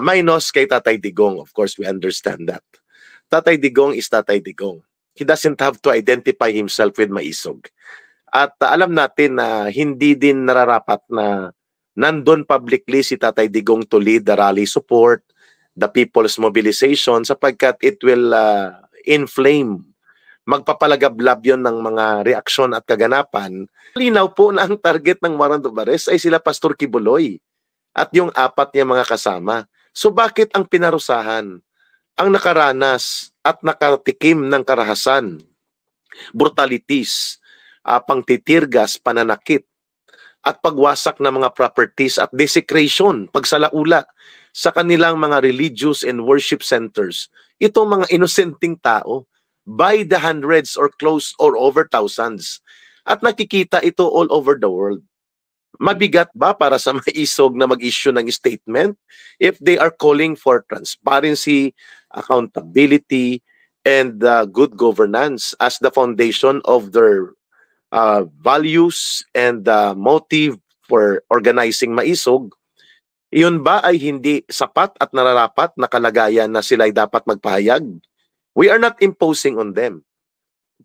Minus kay Tatay Digong. Of course, we understand that. Tatay Digong is Tatay Digong. He doesn't have to identify himself with Maisog. At alam natin na hindi din nararapat na nandun publicly si Tatay Digong to lead the rally support, the people's mobilization, sapagkat it will inflame. Magpapalagablab yon ng mga reaksyon at kaganapan. Linaw po na ang target ng warrant of arrest ay sila Pastor Kibuloy at yung apat niya mga kasama. So bakit ang pinarusahan? Ang nakaranas at nakatikim ng karahasan, brutalities, pangtitirgas, pananakit, at pagwasak ng mga properties at desecration, pagsalaula sa kanilang mga religious and worship centers. Itong mga inosenteng tao, by the hundreds or close or over thousands. At nakikita ito all over the world. Mabigat ba para sa Maisog na mag-issue ng statement if they are calling for transparency, accountability, and good governance as the foundation of their values and motive for organizing Maisog? Iyon ba ay hindi sapat at nararapat na kalagayan na sila ay dapat magpahayag? We are not imposing on them.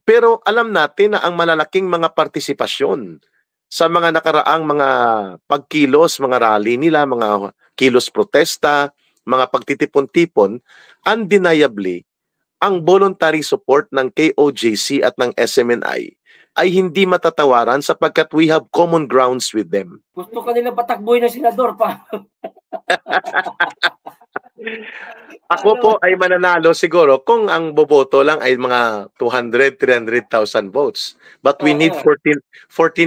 Pero alam natin na ang malalaking mga partisipasyon sa mga nakaraang mga pagkilos, mga rally nila, mga kilos protesta, mga pagtitipon-tipon, undeniably, ang voluntary support ng KOJC at ng SMNI ay hindi matatawaran sapagkat we have common grounds with them. Gusto ka nila patakboy na senador pa. Ako po ay mananalo siguro kung ang boboto lang ay mga 200, 300,000 votes. But we need 14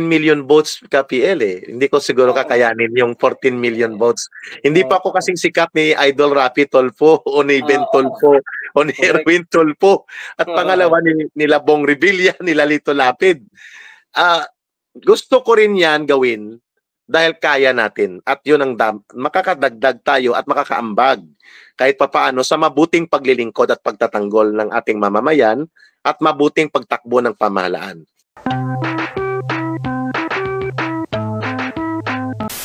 million votes KPL eh. Hindi ko siguro kakayanin yung 14 million votes. Hindi pa ako kasing sikat ni Idol Rapi Tulfo o ni Ben Tulfo o ni Erwin Tulfo. At pangalawa ni Labong Revilla, ni Lalito Lapid. Gusto ko rin yan gawin dahil kaya natin at yun ang makakadagdag tayo at makakaambag kahit papaano sa mabuting paglilingkod at pagtatanggol ng ating mamamayan at mabuting pagtakbo ng pamahalaan.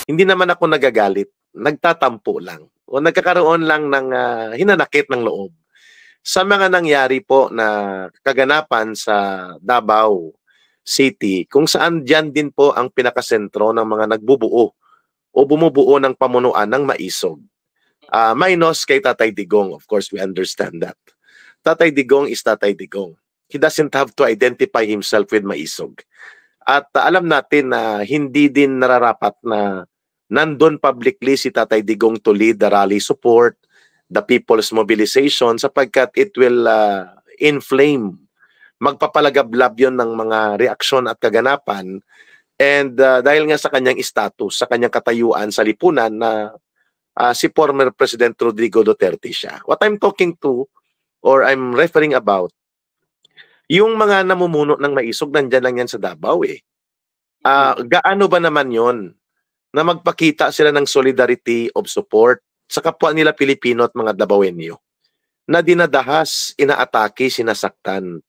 Hindi naman ako nagagalit, nagtatampo lang o nagkakaroon lang ng hinanakit ng loob sa mga nangyari po na kaganapan sa Davao City, kung saan dyan din po ang pinakasentro ng mga nagbubuo o bumubuo ng pamunuan ng Maisog. Minus kay Tatay Digong, of course, we understand that. Tatay Digong is Tatay Digong. He doesn't have to identify himself with Maisog. At alam natin na hindi din nararapat na nandun publicly si Tatay Digong to lead the rally support, the people's mobilization, sapagkat it will inflame. Magpapalagablab yon ng mga reaksyon at kaganapan and dahil nga sa kanyang status, sa kanyang katayuan sa lipunan na si former President Rodrigo Duterte siya. What I'm talking to or I'm referring about, yung mga namumuno ng Maisog, nandyan lang yan sa Davao eh. Gaano ba naman yon na magpakita sila ng solidarity of support sa kapwa nila Pilipino at mga Davaoenyo na dinadahas, inaatake, sinasaktan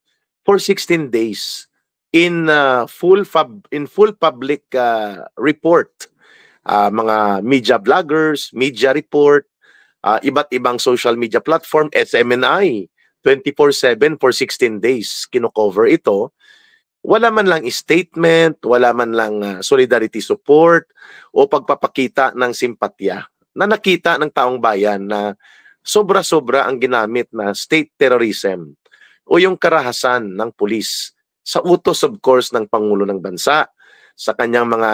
for 16 days in full public report. Mga media bloggers, media report, iba't ibang social media platform, SMNI, 24/7 for 16 days kino-cover ito. Wala man lang statement, wala man lang solidarity support o pagpapakita ng simpatya na nakita ng taong bayan na sobra-sobra ang ginamit na state terrorism o yung karahasan ng pulis sa utos of course ng Pangulo ng Bansa, sa kanyang mga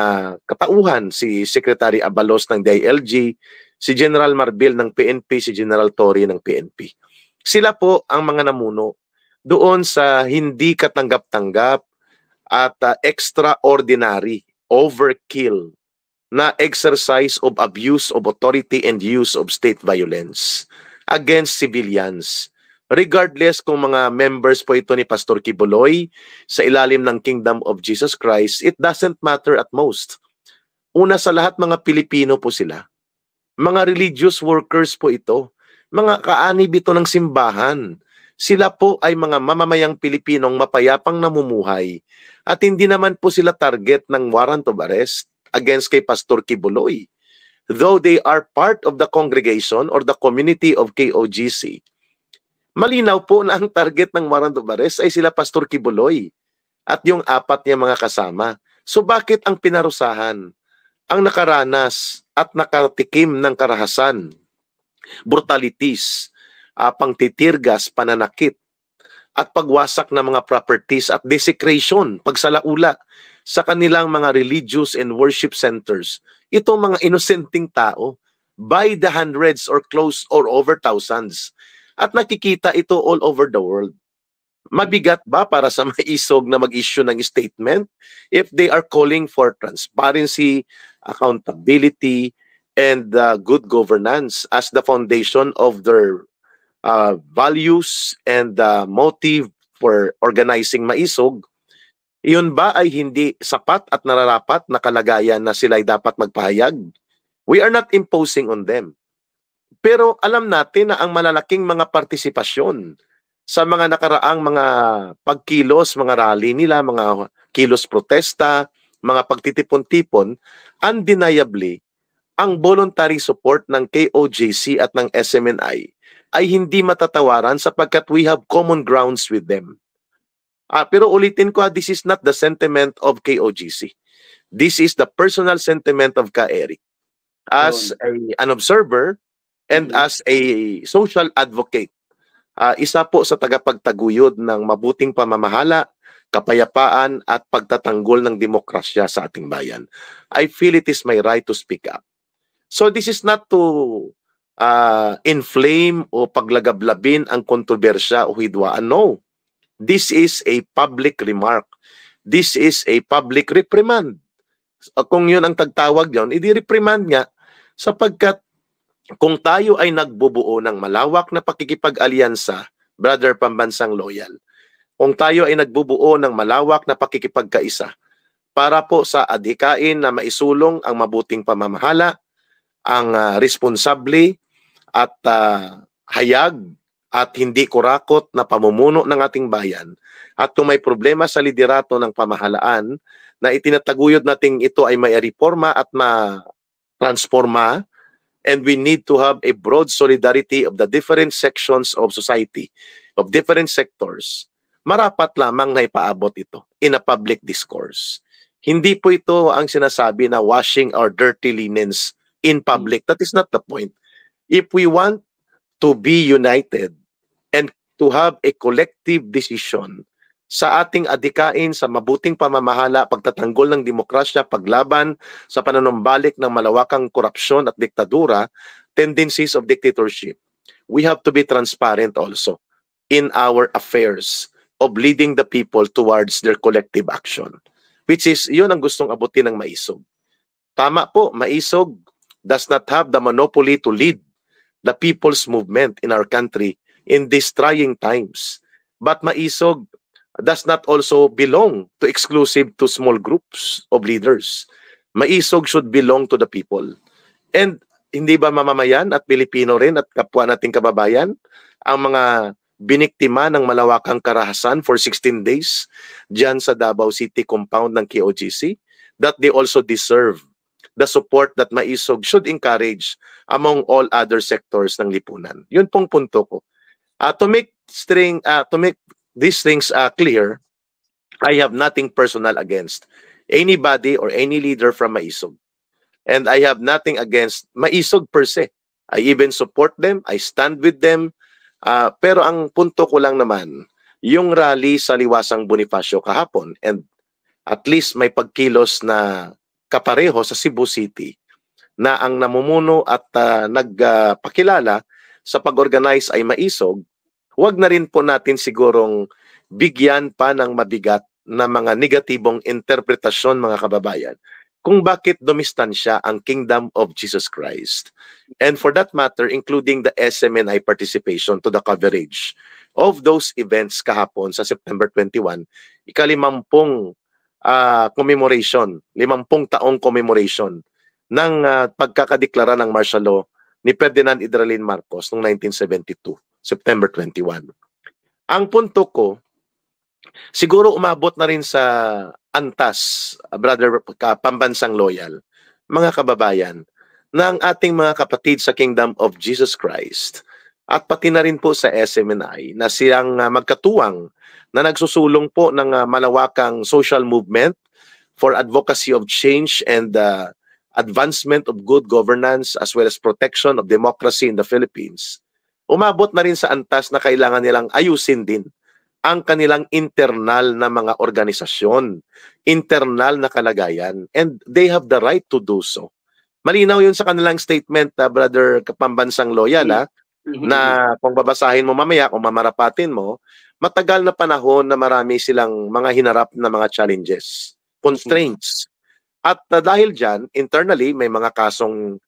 katauhan, si Secretary Abalos ng DILG, si General Marbil ng PNP, si General Torre ng PNP. Sila po ang mga namuno doon sa hindi katanggap-tanggap at extraordinary overkill na exercise of abuse of authority and use of state violence against civilians. Regardless kung mga members po ito ni Pastor Kibuloy sa ilalim ng Kingdom of Jesus Christ, it doesn't matter at most. Una sa lahat, mga Pilipino po sila. Mga religious workers po ito. Mga kaanib ito ng simbahan. Sila po ay mga mamamayang Pilipinong mapayapang namumuhay at hindi naman po sila target ng warrant of arrest against kay Pastor Kibuloy. though they are part of the congregation or the community of KOGC, malinaw po na ang target ng warrant of arrest ay sila Pastor Kibuloy at yung apat niya mga kasama. So bakit ang pinarusahan, ang nakaranas at nakatikim ng karahasan, brutalities, pangtitirgas, pananakit, at pagwasak ng mga properties at desecration, pagsalaula sa kanilang mga religious and worship centers, itong mga inosenteng tao, by the hundreds or close or over thousands, at nakikita ito all over the world. Mabigat ba para sa maisog na mag-issue ng statement if they are calling for transparency, accountability, and good governance as the foundation of their values and motive for organizing maisog? Iyon ba ay hindi sapat at nararapat na kalagayan na sila ay dapat magpahayag? We are not imposing on them. Pero alam natin na ang malalaking mga partisipasyon sa mga nakaraang mga pagkilos, mga rally nila, mga kilos protesta, mga pagtitipon-tipon, undeniably, ang voluntary support ng KOJC at ng SMNI ay hindi matatawaran sapagkat we have common grounds with them. Pero ulitin ko, this is not the sentiment of KOGC. This is the personal sentiment of Ka Eric. As an observer and as a social advocate, isa po sa tagapagtaguyod ng mabuting pamamahala, kapayapaan at pagtatanggol ng demokrasya sa ating bayan. I feel it is my right to speak up. So this is not to inflame o paglagablabin ang kontrobersya o hidwaan. No. This is a public remark. This is a public reprimand. Kung yun ang tagtawag yun, i-reprimand nga sapagkat kung tayo ay nagbubuo ng malawak na pakikipag-alyansa, Brother Pambansang Loyal, kung tayo ay nagbubuo ng malawak na pakikipagkaisa para po sa adhikain na maisulong ang mabuting pamamahala, ang responsable at hayag at hindi kurakot na pamumuno ng ating bayan. At kung may problema sa liderato ng pamahalaan na itinataguyod nating ito ay may reforma at ma-transforma, and we need to have a broad solidarity of the different sections of society, of different sectors, marapat lamang na ipaabot ito in a public discourse. Hindi po ito ang sinasabi na washing our dirty linens in public. That is not the point. If we want to be united and to have a collective decision sa ating adhikain sa mabuting pamamahala, pagtatanggol ng demokrasya, paglaban sa panunumbalik ng malawakang korupsyon at diktadura, tendencies of dictatorship, we have to be transparent also in our affairs of leading the people towards their collective action, which is yun ang gustong abutin ng maisog. Tama po, maisog does not have the monopoly to lead the people's movement in our country in these trying times. But maisog does not also belong to exclusive to small groups of leaders. Maisog should belong to the people. And hindi ba mamamayan at Pilipino rin at kapwa nating kababayan ang mga biniktima ng malawakang karahasan for 16 days dyan sa Davao City compound ng KOGC, that they also deserve the support that maisog should encourage among all other sectors ng lipunan. Yun pong punto ko. To make these things clear, I have nothing personal against anybody or any leader from maisog. And I have nothing against maisog per se. I even support them, I stand with them. Pero ang punto ko lang naman, yung rally sa Liwasang Bonifacio kahapon, and at least may pagkilos na kapareho sa Cebu City na ang namumuno at nagpakilala sa pag-organize ay maisog, huwag na rin po natin sigurong bigyan pa ng mabigat na mga negatibong interpretasyon, mga kababayan, kung bakit dumistansya ang Kingdom of Jesus Christ. And for that matter, including the SMNI participation to the coverage of those events kahapon sa September 21, ikalimampung commemoration, 50 taong commemoration ng pagkakadeklara ng martial law ni Ferdinand Idralin Marcos noong 1972, September 21. Ang punto ko, siguro umabot na rin sa antas, Brother Pambansang Loyal, mga kababayan, ng ating mga kapatid sa Kingdom of Jesus Christ at pati na rin po sa SMNI na silang magkatuwang na nagsusulong po ng malawakang social movement for advocacy of change and advancement of good governance as well as protection of democracy in the Philippines. Umabot na rin sa antas na kailangan nilang ayusin din ang kanilang internal na mga organisasyon, internal na kalagayan, and they have the right to do so. Malinaw yun sa kanilang statement, Brother Pambansang Loyal, na kung babasahin mo mamaya, kung mamarapatin mo, matagal na panahon na marami silang mga hinarap na mga challenges, constraints. At dahil dyan, internally, may mga kasong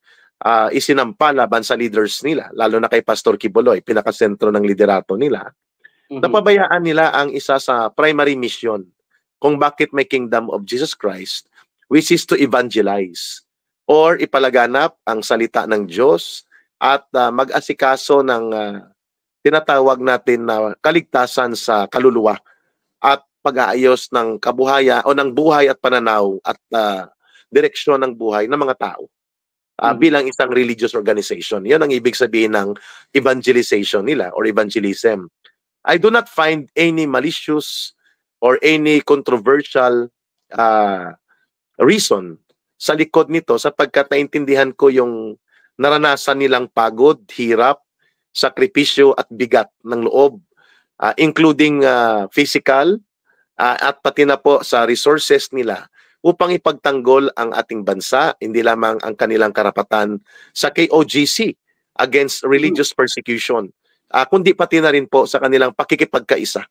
isinampa laban sa leaders nila, lalo na kay Pastor Kibuloy, pinakasentro ng liderato nila. Napabayaan nila ang isa sa primary mission kung bakit may Kingdom of Jesus Christ, which is to evangelize or ipalaganap ang salita ng Diyos at mag-asikaso ng tinatawag natin na kaligtasan sa kaluluwa at pag-aayos ng kabuhayan o ng buhay at pananaw at direksyon ng buhay ng mga tao bilang isang religious organization. Yan ang ibig sabihin ng evangelization nila or evangelism. I do not find any malicious or any controversial reason sa likod nito sapagkat naintindihan ko yung naranasan nilang pagod, hirap, sakripisyo at bigat ng loob, including physical at pati na po sa resources nila upang ipagtanggol ang ating bansa, hindi lamang ang kanilang karapatan sa KOGC against religious persecution, kundi pati na rin po sa kanilang pakikipagkaisa.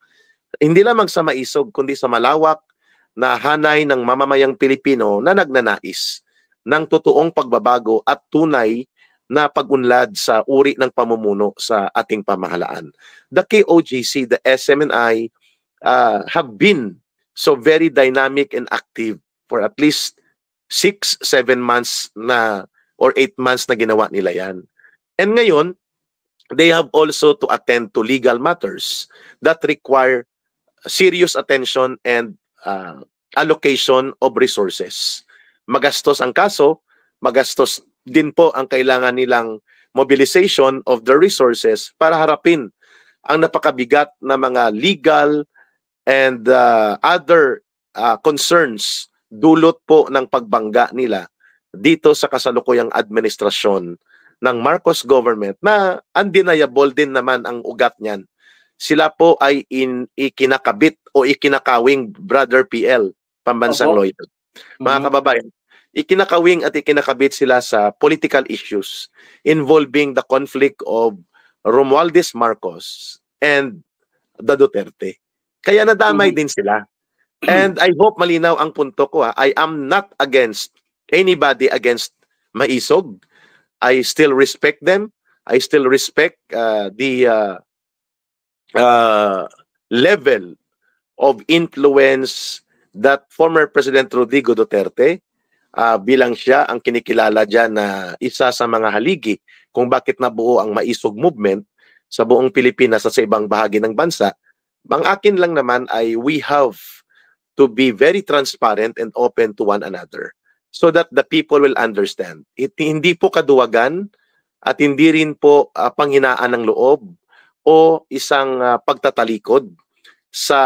Hindi lamang sa maisog, kundi sa malawak na hanay ng mamamayang Pilipino na nagnanais ng totoong pagbabago at tunay na pag-unlad sa uri ng pamumuno sa ating pamahalaan. The KOGC, the SMNI, have been so very dynamic and active for at least 6-7 months na or 8 months na ginawa nila yan. And ngayon, they have also to attend to legal matters that require serious attention and allocation of resources. Magastos ang kaso, magastos din po ang kailangan nilang mobilization of the resources para harapin ang napakabigat na mga legal and other concerns dulot po ng pagbangga nila dito sa kasalukuyang administrasyon ng Marcos government na undeniable din naman ang ugat niyan. Sila po ay ikinakabit o ikinakawing Brother PL, Pambansang Loyal. Mga kababayan, ikinakawing at ikinakabit sila sa political issues involving the conflict of Romualdez Marcos and the Duterte. Kaya nadamay din sila. And I hope malinaw ang punto ko. I am not against anybody against maisog. I still respect them. I still respect the level of influence that former President Rodrigo Duterte, bilang siya ang kinikilala dyan na isa sa mga haligi kung bakit nabuo ang maisog movement sa buong Pilipinas at sa ibang bahagi ng bansa. Ang akin lang naman ay we have to be very transparent and open to one another so that the people will understand. Hindi po kaduwagan at hindi rin po panghinaan ng loob o isang pagtatalikod sa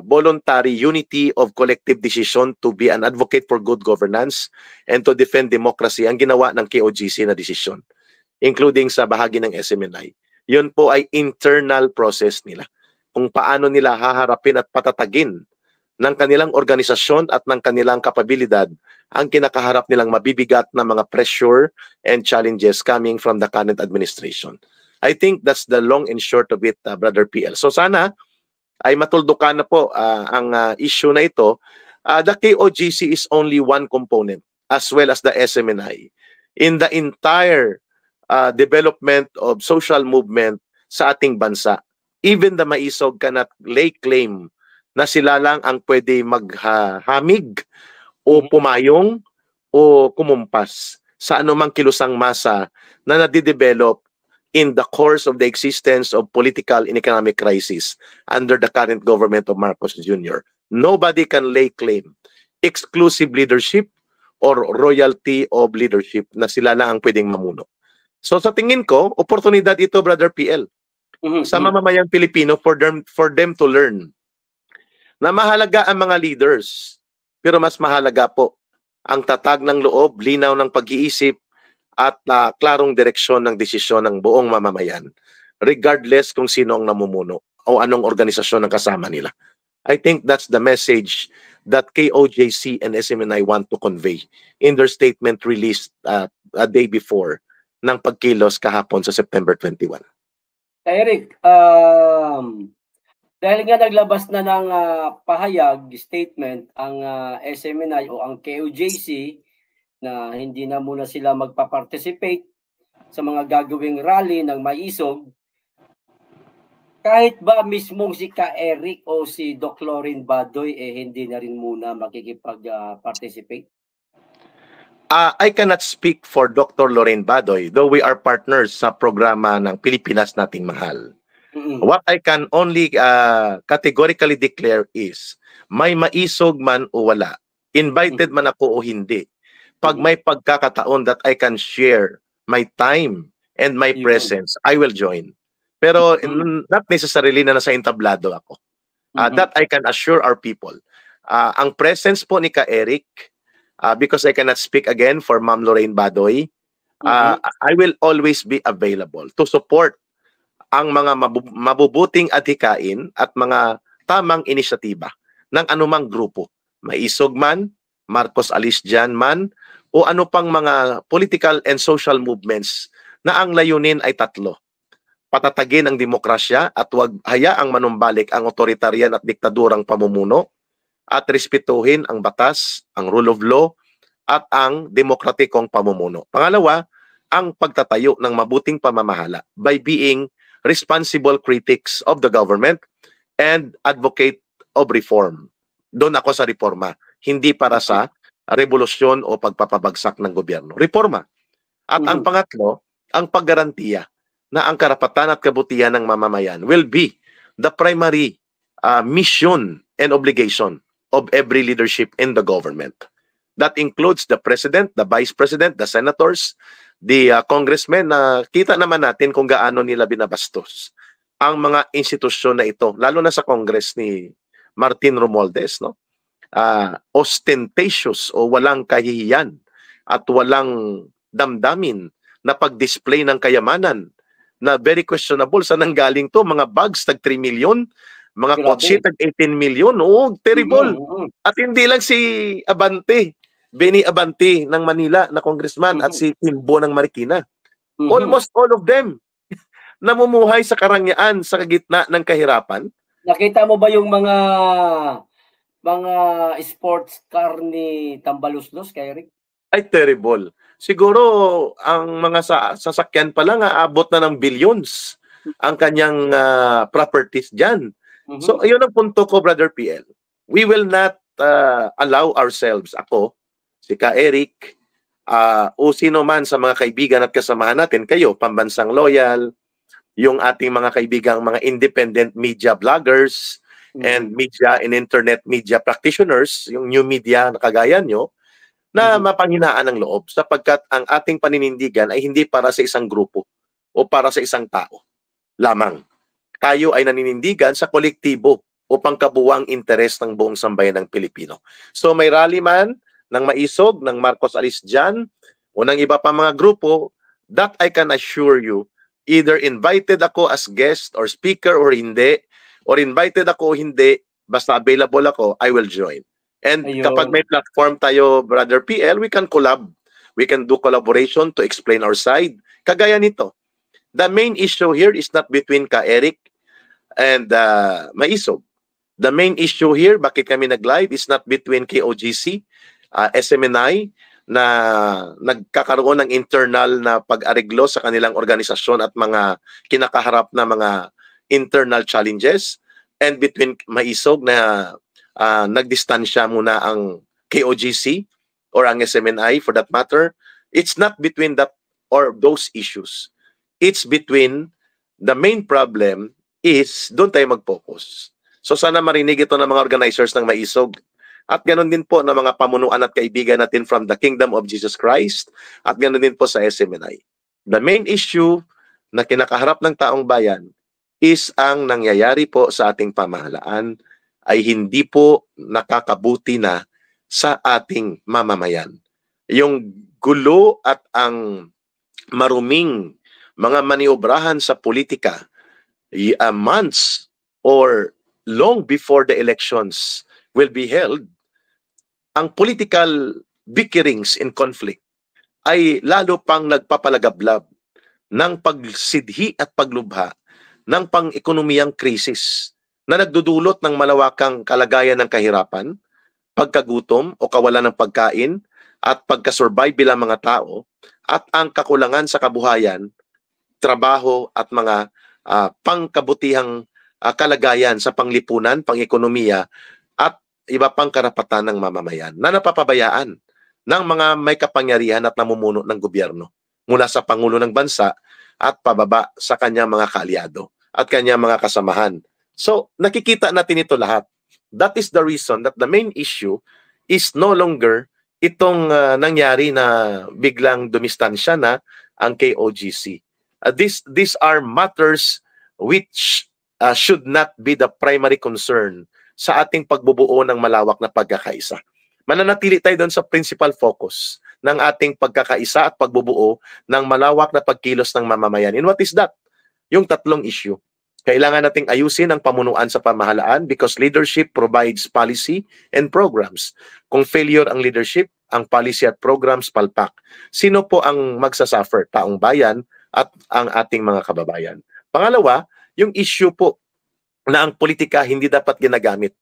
voluntary unity of collective decision to be an advocate for good governance and to defend democracy ang ginawa ng KOGC na desisyon, including sa bahagi ng SMNI. Yun po ay internal process nila. Kung paano nila haharapin at patatagin ng kanilang organisasyon at ng kanilang kapabilidad ang kinakaharap nilang mabibigat na mga pressure and challenges coming from the current administration. I think that's the long and short of it, Brother PL. So sana ay matuldukan na po ang issue na ito. The KOGC is only one component as well as the SMNI in the entire development of social movement sa ating bansa. Even the maisog cannot lay claim na sila lang ang pwede maghamig o pumayong o kumumpas sa anumang kilusang masa na nadidevelop in the course of the existence of political and economic crisis under the current government of Marcos Jr. Nobody can lay claim exclusive leadership or royalty of leadership na sila lang ang pwedeng mamuno. So sa tingin ko, oportunidad ito, Brother PL, sa mamamayang Pilipino for them to learn na mahalaga ang mga leaders, pero mas mahalaga po ang tatag ng loob, linaw ng pag-iisip, at klarong direksyon ng desisyon ng buong mamamayan, regardless kung sino ang namumuno o anong organisasyon ang kasama nila. I think that's the message that KOJC and SMNI want to convey in their statement released a day before ng pagkilos kahapon sa September 21. Eric, dahil nga naglabas na ng pahayag, statement ang SMNI o ang KOJC na hindi na muna sila magpa-participate sa mga gagawing rally ng Maisog, kahit ba mismong si Ka Eric o si Doc Lorin Badoy hindi na rin muna makikipag-participate? I cannot speak for Dr. Lorin Badoy, though we are partners sa programa ng Pilipinas Nating Mahal. What I can only categorically declare is, may maisog man o wala, invited man ako o hindi, pag may pagkakataon that I can share my time and my presence, I will join. Pero not necessarily na nasa entablado ako. That I can assure our people. Ang presence po ni Ka Eric, because I cannot speak again for Ma'am Lorraine Badoy, I will always be available to support ang mga mabubuting adhikain at mga tamang inisyatiba ng anumang grupo. Maisog man, Marcos Alice Jan man, o ano pang mga political and social movements na ang layunin ay tatlo. Patatagin ang demokrasya at huwag hayaang manumbalik ang otoritarian at diktadurang pamumuno, at respetuhin ang batas, ang rule of law, at ang demokratikong pamumuno. Pangalawa, ang pagtatayo ng mabuting pamamahala by being responsible critics of the government and advocate of reform. Doon ako sa reforma, hindi para sa revolusyon o pagpapabagsak ng gobyerno. Reforma. At ang pangatlo, ang paggarantiya na ang karapatan at kabutihan ng mamamayan will be the primary mission and obligation of every leadership in the government. That includes the president, the vice president, the senators, the congressmen, na kita naman natin kung gaano nila binabastos ang mga institusyon na ito, lalo na sa Congress ni Martin Romualdez, no? Ostentatious o walang kahihiyan at walang damdamin na pag-display ng kayamanan na very questionable. Saan nanggaling to? Mga bags tag 3 million, mga kotse tag 18 million. Oh, terrible. At hindi lang si Abante, Benny Abante ng Manila na congressman at si Timbo ng Marikina. Almost all of them namumuhay sa karangyaan sa gitna ng kahirapan. Nakita mo ba yung mga sports car ni Tambaluslos, kay Eric? Ay, terrible. Siguro ang mga sasakyan pa lang aabot na ng billions ang kanyang properties dyan. So, ayun ang punto ko, Brother PL. We will not allow ourselves, ako, si Ka Eric, o sino man sa mga kaibigan at kasamahan natin, kayo, Pambansang Loyal, yung ating mga kaibigang mga independent media bloggers, and media and internet media practitioners, yung new media na kagaya nyo, na mapanghinaan ng loob sapagkat ang ating paninindigan ay hindi para sa isang grupo o para sa isang tao lamang. Tayo ay naninindigan sa kolektibo o pangkabuwang interes ng buong sambayan ng Pilipino. So may rally man ng Maisog, ng Marcos Alice Jan, o ng iba pa mga grupo, that I can assure you, either invited ako as guest or speaker or hindi, or invited ako o hindi, basta available ako, I will join. And kapag may platform tayo, Brother PL, we can collab. We can do collaboration to explain our side. Kagaya nito, the main issue here is not between Ka Eric and Maisog. The main issue here, bakit kami nag-live, is not between KOGC, SMNI, na nagkakaroon ng internal na pag-areglo sa kanilang organisasyon at mga kinakaharap na mga internal challenges, and between Maisog na nagdistansya muna ang KOGC or ang SMNI for that matter. It's not between that or those issues. It's between the main problem is doon tayo mag-focus. So sana marinig ito ng mga organizers ng Maisog At ganoon din po ng mga pamunuan at kaibigan natin from the Kingdom of Jesus Christ, at ganoon din po sa SMNI. The main issue na kinakaharap ng taong bayan is ang nangyayari po sa ating pamahalaan ay hindi po nakakabuti na sa ating mamamayan. Yung gulo at ang maruming mga maniobrahan sa politika months or long before the elections will be held, ang political bickerings and conflict ay lalo pang nagpapalagablab ng pagsidhi at paglubha ng pang-ekonomiyang krisis na nagdudulot ng malawakang kalagayan ng kahirapan, pagkagutom o kawalan ng pagkain at pagkasurvive bilang mga tao, at ang kakulangan sa kabuhayan, trabaho at mga pangkabutihang kalagayan sa panglipunan, pang-ekonomiya at iba pang karapatan ng mamamayan na napapabayaan ng mga may kapangyarihan at namumuno ng gobyerno mula sa Pangulo ng Bansa at pababa sa kanyang mga kaalyado at kanyang mga kasamahan. So, nakikita natin ito lahat. That is the reason that the main issue is no longer itong nangyari na biglang dumistansya na ang KOGC. These are matters which should not be the primary concern sa ating pagbubuo ng malawak na pagkakaisa. Mananatili tayo doon sa principal focus ng ating pagkakaisa at pagbubuo ng malawak na pagkilos ng mamamayan. And what is that? Yung tatlong issue. Kailangan nating ayusin ang pamunuan sa pamahalaan because leadership provides policy and programs. Kung failure ang leadership, ang policy at programs palpak. Sino po ang magsasuffer? Taong bayan at ang ating mga kababayan. Pangalawa, yung issue po na ang politika hindi dapat ginagamit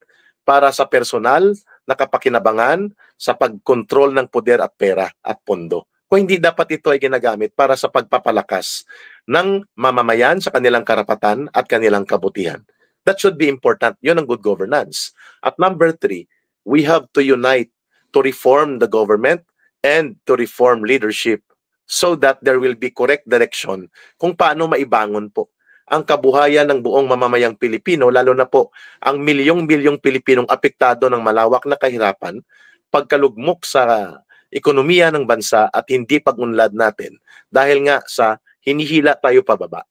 para sa personal na kapakinabangan sa pagkontrol ng poder at pera at pondo. Kung hindi dapat ito ay ginagamit para sa pagpapalakas ng mamamayan sa kanilang karapatan at kanilang kabutihan. That should be important. Yun ang good governance. At number 3, we have to unite to reform the government and to reform leadership so that there will be correct direction kung paano maibangon po ang kabuhayan ng buong mamamayang Pilipino, lalo na po ang milyong-milyong Pilipinong apektado ng malawak na kahirapan, pagkalugmok sa ekonomiya ng bansa at hindi pag-unlad natin dahil nga sa hinihila tayo pababa.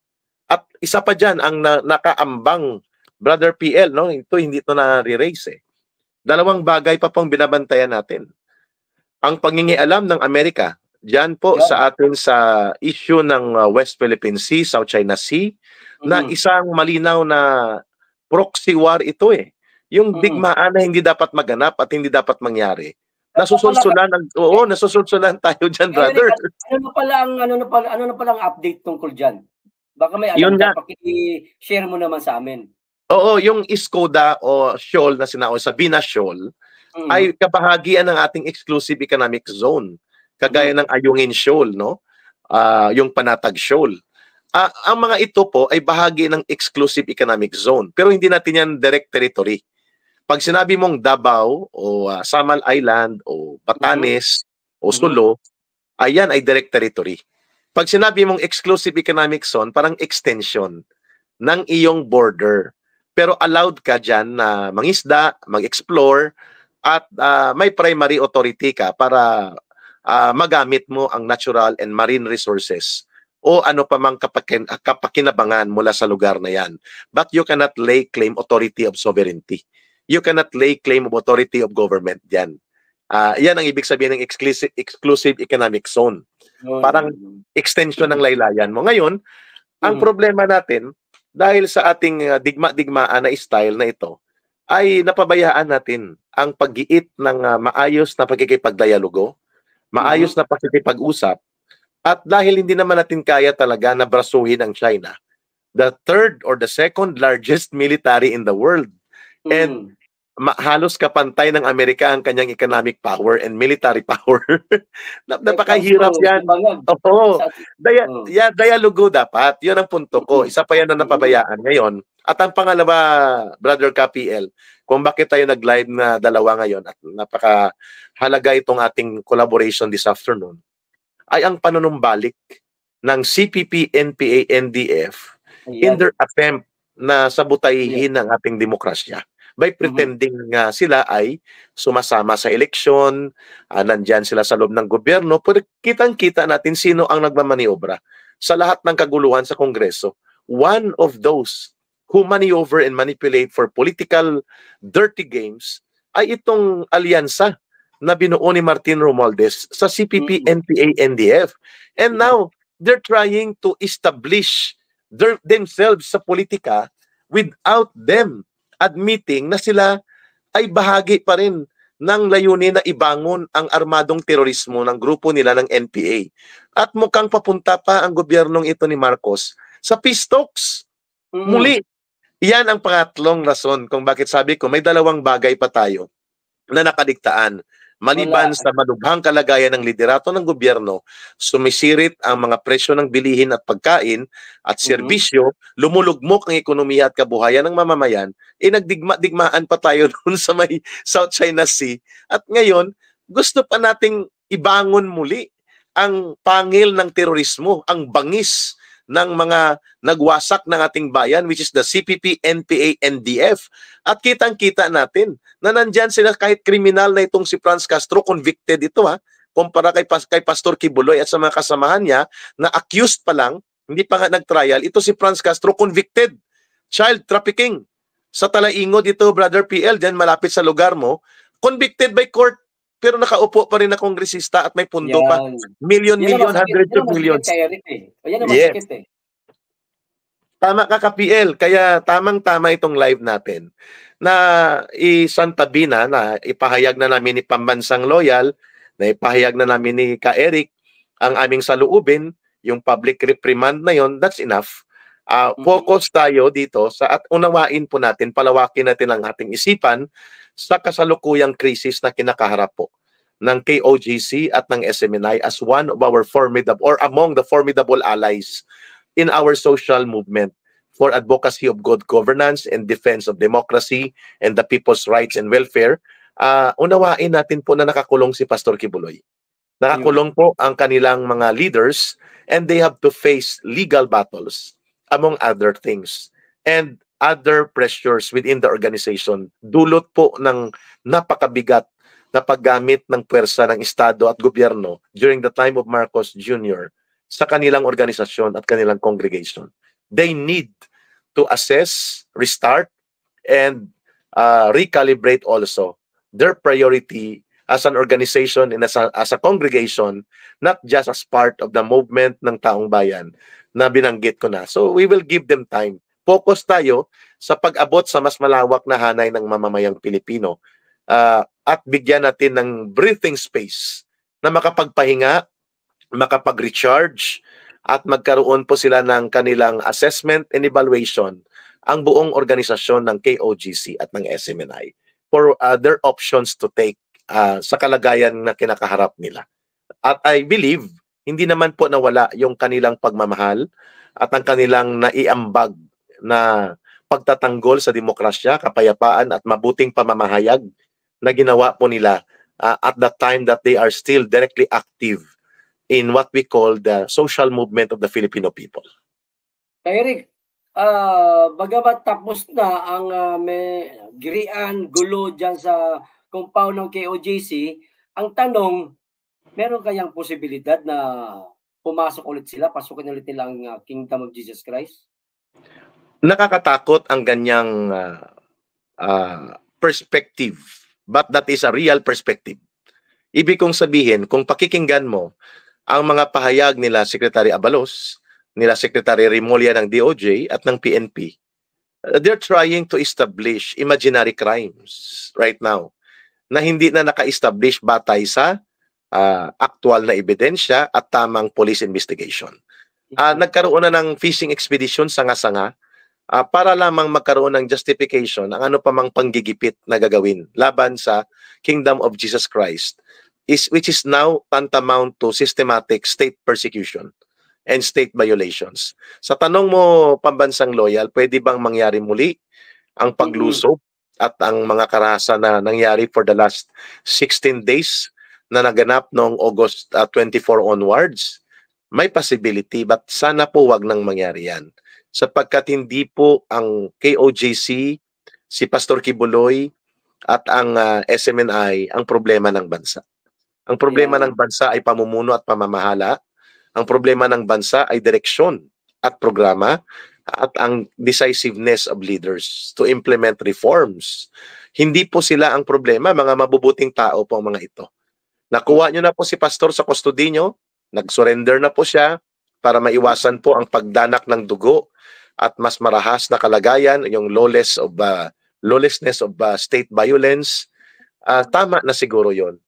At isa pa dyan, ang nakaambang, Brother PL, no? Ito hindi ito na-re-raise eh. Dalawang bagay pa pong binabantayan natin. Ang pangingialam ng Amerika, dyan po sa atin sa issue ng West Philippine Sea, South China Sea, na isang malinaw na proxy war ito eh. Yung digmaan na hindi dapat maganap at hindi dapat mangyari. Nasusulsulan tayo diyan, brother. Ano na pala ang update tungkol diyan? Baka may alam ka, paki-share mo naman sa amin. Oo, yung Iskoda o shoal na sinaon sa Bina Shoal ay kabahagian ng ating exclusive economic zone. Kagaya ng Ayungin Shoal, no? Yung Panatag Shoal. Ang mga ito po ay bahagi ng exclusive economic zone. Pero hindi natin yan direct territory. Pag sinabi mong Davao o Samal Island o Batanes o Sulu, ayan ay direct territory. Pag sinabi mong exclusive economic zone, parang extension ng iyong border. Pero allowed ka dyan na mangisda, mag-explore, at may primary authority ka para magamit mo ang natural and marine resources o ano pa mang kapakinabangan mula sa lugar na yan. But you cannot lay claim authority of sovereignty. You cannot lay claim of authority of government dyan. Yan ang ibig sabihin ng exclusive economic zone. Parang extension ng laylayan mo. Ngayon, ang problema natin, dahil sa ating digma-digmaan na style na ito, ay napabayaan natin ang pag-iit ng maayos na pagkikipagdialogo, maayos na pagkikipag-usap, at dahil hindi naman natin kaya talaga na brasuhin ang China, the third or the second largest military in the world, and halos kapantay ng Amerika ang kanyang economic power and military power. Napakahirap yan. Oo. Dialogo dapat. Yun ang punto ko. Isa pa yan na napabayaan ngayon. At ang pangalawa, Brother KPL, kung bakit tayo nag-live na dalawa ngayon at napakahalaga itong ating collaboration this afternoon, ay ang panunumbalik ng CPP, NPA, NDF in their attempt na sabutayihin ang ating demokrasya. by pretending nga sila ay sumasama sa eleksyon, nandyan sila sa loob ng gobyerno, pero kitang-kita natin sino ang nagmamaniobra sa lahat ng kaguluhan sa Kongreso. One of those who maneuver and manipulate for political dirty games ay itong alyansa na binuo ni Martin Romualdez sa CPP, NPA, NDF. And now, they're trying to establish themselves sa politika without them admitting na sila ay bahagi pa rin ng layunin na ibangon ang armadong terorismo ng grupo nila ng NPA. At mukhang papunta pa ang gobyernong ito ni Marcos sa peace talks. Muli, yan ang pangatlong rason kung bakit sabi ko may dalawang bagay pa tayo na nakaligtaan. Maliban sa malubhang kalagayan ng liderato ng gobyerno, sumisirit ang mga presyo ng bilihin at pagkain at serbisyo, lumulugmok ang ekonomiya at kabuhayan ng mamamayan, nagdigma-digmaan pa tayo doon sa may South China Sea. At ngayon, gusto pa nating ibangon muli ang pangil ng terorismo, ang bangis ng mga nagwasak ng ating bayan, which is the CPP, NPA, NDF. At kitang-kita natin na nandyan sila kahit kriminal na itong si Franz Castro, convicted ito kumpara kay Pastor Kibuloy at sa mga kasamahan niya na accused pa lang, hindi pa nga nag-trial, ito si Franz Castro convicted. Child trafficking. Sa Talaingo dito, Brother PL, dyan malapit sa lugar mo, convicted by court. Pero nakaupo pa rin na kongresista at may pundo pa. Million, hundreds of millions. Yes. Tama ka, ka-PL. Kaya tamang-tama itong live natin na isantabi na ipahayag na namin ni Pambansang Loyal, na ipahayag na namin ni Ka-Eric ang aming saluubin, yung public reprimand na yon, that's enough. Focus tayo dito at unawain po natin, palawakin natin ang ating isipan sa kasalukuyang krisis na kinakaharap po ng KOJC at ng SMNI as one of our formidable or among the formidable allies in our social movement for advocacy of good governance and defense of democracy and the people's rights and welfare. Unawain natin po na nakakulong si Pastor Kibuloy. Nakakulong po ang kanilang mga leaders and they have to face legal battles among other things. And other pressures within the organization, dulot po ng napakabigat na paggamit ng pwersa ng Estado at gobyerno during the time of Marcos Jr. sa kanilang organisasyon at kanilang congregation. They need to assess, restart, and recalibrate also their priority as an organization and as a congregation, not just as part of the movement ng taong bayan na binanggit ko na. So we will give them time. Focus tayo sa pag-abot sa mas malawak na hanay ng mamamayang Pilipino at bigyan natin ng breathing space na makapagpahinga, makapag-recharge at magkaroon po sila ng kanilang assessment and evaluation ang buong organisasyon ng KOJC at ng SMNI for their options to take sa kalagayan na kinakaharap nila. At I believe, hindi naman po nawala yung kanilang pagmamahal at ang kanilang naiambag na pagtatanggol sa demokrasya, kapayapaan at mabuting pamamahayag na ginawa po nila at the time that they are still directly active in what we call the social movement of the Filipino people. Eric, bagamat tapos na ang may girian, gulo dyan sa compound ng KOJC, ang tanong, meron kayang posibilidad na pumasok ulit sila, pasukin ulit nila ang Kingdom of Jesus Christ? Nakakatakot ang ganyang perspective, but that is a real perspective. Ibig kong sabihin, kung pakikinggan mo ang mga pahayag nila Secretary Abalos, nila Secretary Remulla ng DOJ at ng PNP, they're trying to establish imaginary crimes right now na hindi na naka-establish batay sa aktual na ebidensya at tamang police investigation. Nagkaroon na ng fishing expedition sanga-sanga para lamang magkaroon ng justification ang ano pa mang panggigipit na gagawin laban sa Kingdom of Jesus Christ, which is now tantamount to systematic state persecution and state violations. Sa tanong mo, Pambansang Loyal, pwede bang mangyari muli ang paglusob at ang mga karahasan na nangyari for the last 16 days na naganap noong August 24 onwards? May possibility, but sana po wag nang mangyari yan. Sapagkat hindi po ang KOJC si Pastor Kibuloy at ang SMNI ang problema ng bansa. Ang problema ng bansa ay pamumuno at pamamahala. Ang problema ng bansa ay direksyon at programa at ang decisiveness of leaders to implement reforms. Hindi po sila ang problema, mga mabubuting tao po ang mga ito. Nakuha nyo na po si Pastor sa kustodi nyo, nag-surrender na po siya para maiwasan po ang pagdanak ng dugo at mas marahas na kalagayan, yung lawlessness of state violence. Tama na siguro yon.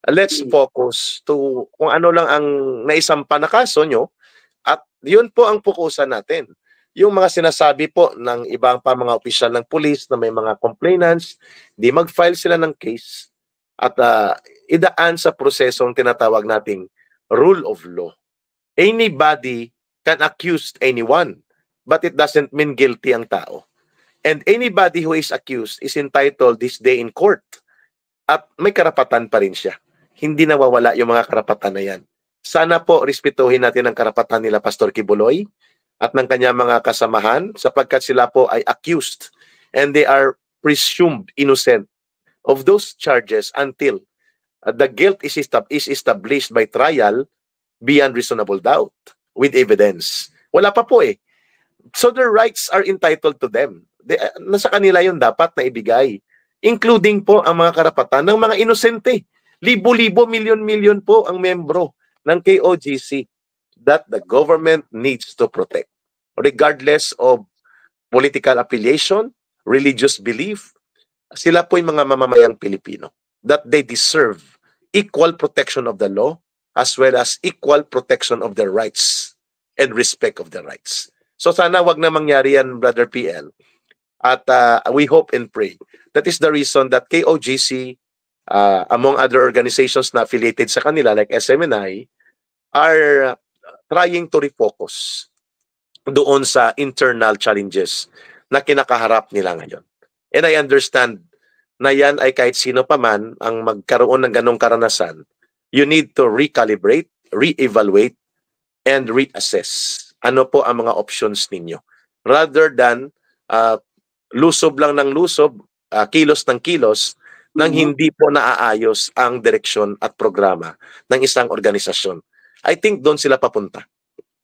Let's focus to kung ano lang ang naisampa na kaso nyo at yun po ang pukusan natin. Yung mga sinasabi po ng ibang pa mga opisyal ng police na may mga complainants, di mag-file sila ng case at idaan sa prosesong tinatawag nating rule of law. Anybody can accuse anyone, but it doesn't mean guilty ang tao. And anybody who is accused is entitled this day in court. At may karapatan pa rin siya. Hindi nawawala yung mga karapatan na yan. Sana po respetuhin natin ang karapatan nila Pastor Kibuloy at ng kanya mga kasamahan sapagkat sila po ay accused and they are presumed innocent of those charges until the guilt is established by trial beyond reasonable doubt with evidence. Wala pa po eh. So their rights are entitled to them. Nasa kanila yun dapat na ibigay. Including po ang mga karapatan ng mga inosente. Libo-libo, milyon-milyon po ang membro ng KOGC that the government needs to protect. Regardless of political affiliation, religious belief, sila po yung mga mamamayang Pilipino. That they deserve equal protection of the law as well as equal protection of their rights and respect of their rights. So sana wag na mangyari yan, Brother PL. At we hope and pray. That is the reason that KOGC, among other organizations na affiliated sa kanila like SMNI, are trying to refocus doon sa internal challenges na kinakaharap nila ngayon. And I understand na yan ay kahit sino pa man ang magkaroon ng ganong karanasan, you need to recalibrate, re-evaluate, and reassess. Ano po ang mga options ninyo? Rather than lusob lang ng lusob, kilos ng kilos, nang hindi po naaayos ang direksyon at programa ng isang organisasyon. I think doon sila papunta.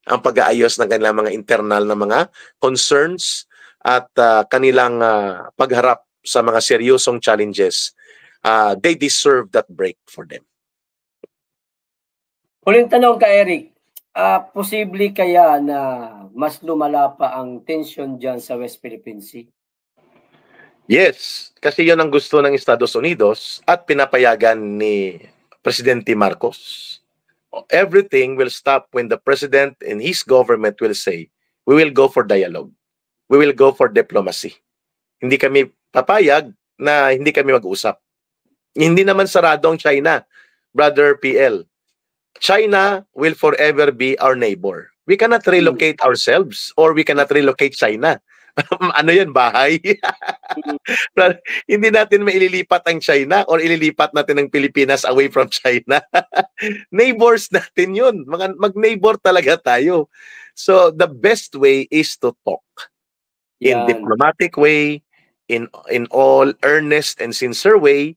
Ang pag-aayos ng kanilang mga internal na mga concerns at kanilang pagharap sa mga seryosong challenges. They deserve that break for them. Huling tanong ka, Eric. Posible kaya na mas lumala pa ang tension dyan sa West Philippine Sea? Yes, kasi yun ang gusto ng Estados Unidos at pinapayagan ni Presidente Marcos. Everything will stop when the President and his government will say, we will go for dialogue. We will go for diplomacy. Hindi kami papayag na hindi kami mag-usap. Hindi naman sarado ang China, Brother PL. China will forever be our neighbor. We cannot relocate ourselves or we cannot relocate China. Ano yan, bahay? Hindi natin maililipat ang China or ililipat natin ang Pilipinas away from China. Neighbors natin yun. Mag-neighbor talaga tayo. So the best way is to talk. In diplomatic way, in all earnest and sincere way,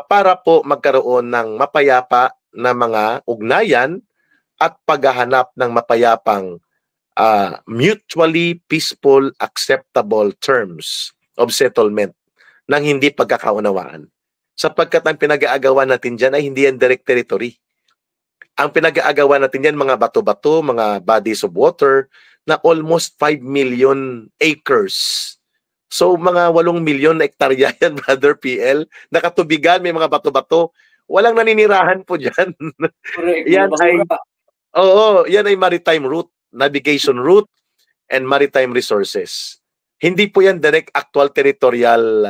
para po magkaroon ng mapayapa na mga ugnayan at paghahanap ng mapayapang mutually peaceful, acceptable terms of settlement ng hindi pagkakaunawaan. Sapagkat ang pinag-aagawan natin dyan ay hindi yan direct territory. Ang pinag-aagawan natin dyan mga bato-bato, mga bodies of water na almost 5 million acres. So mga 8 milyon na hektarya yan, Brother PL. Nakatubigan, may mga bato-bato. Walang naninirahan po dyan. Yan ay maritime route, navigation route, and maritime resources. Hindi po yan direct actual territorial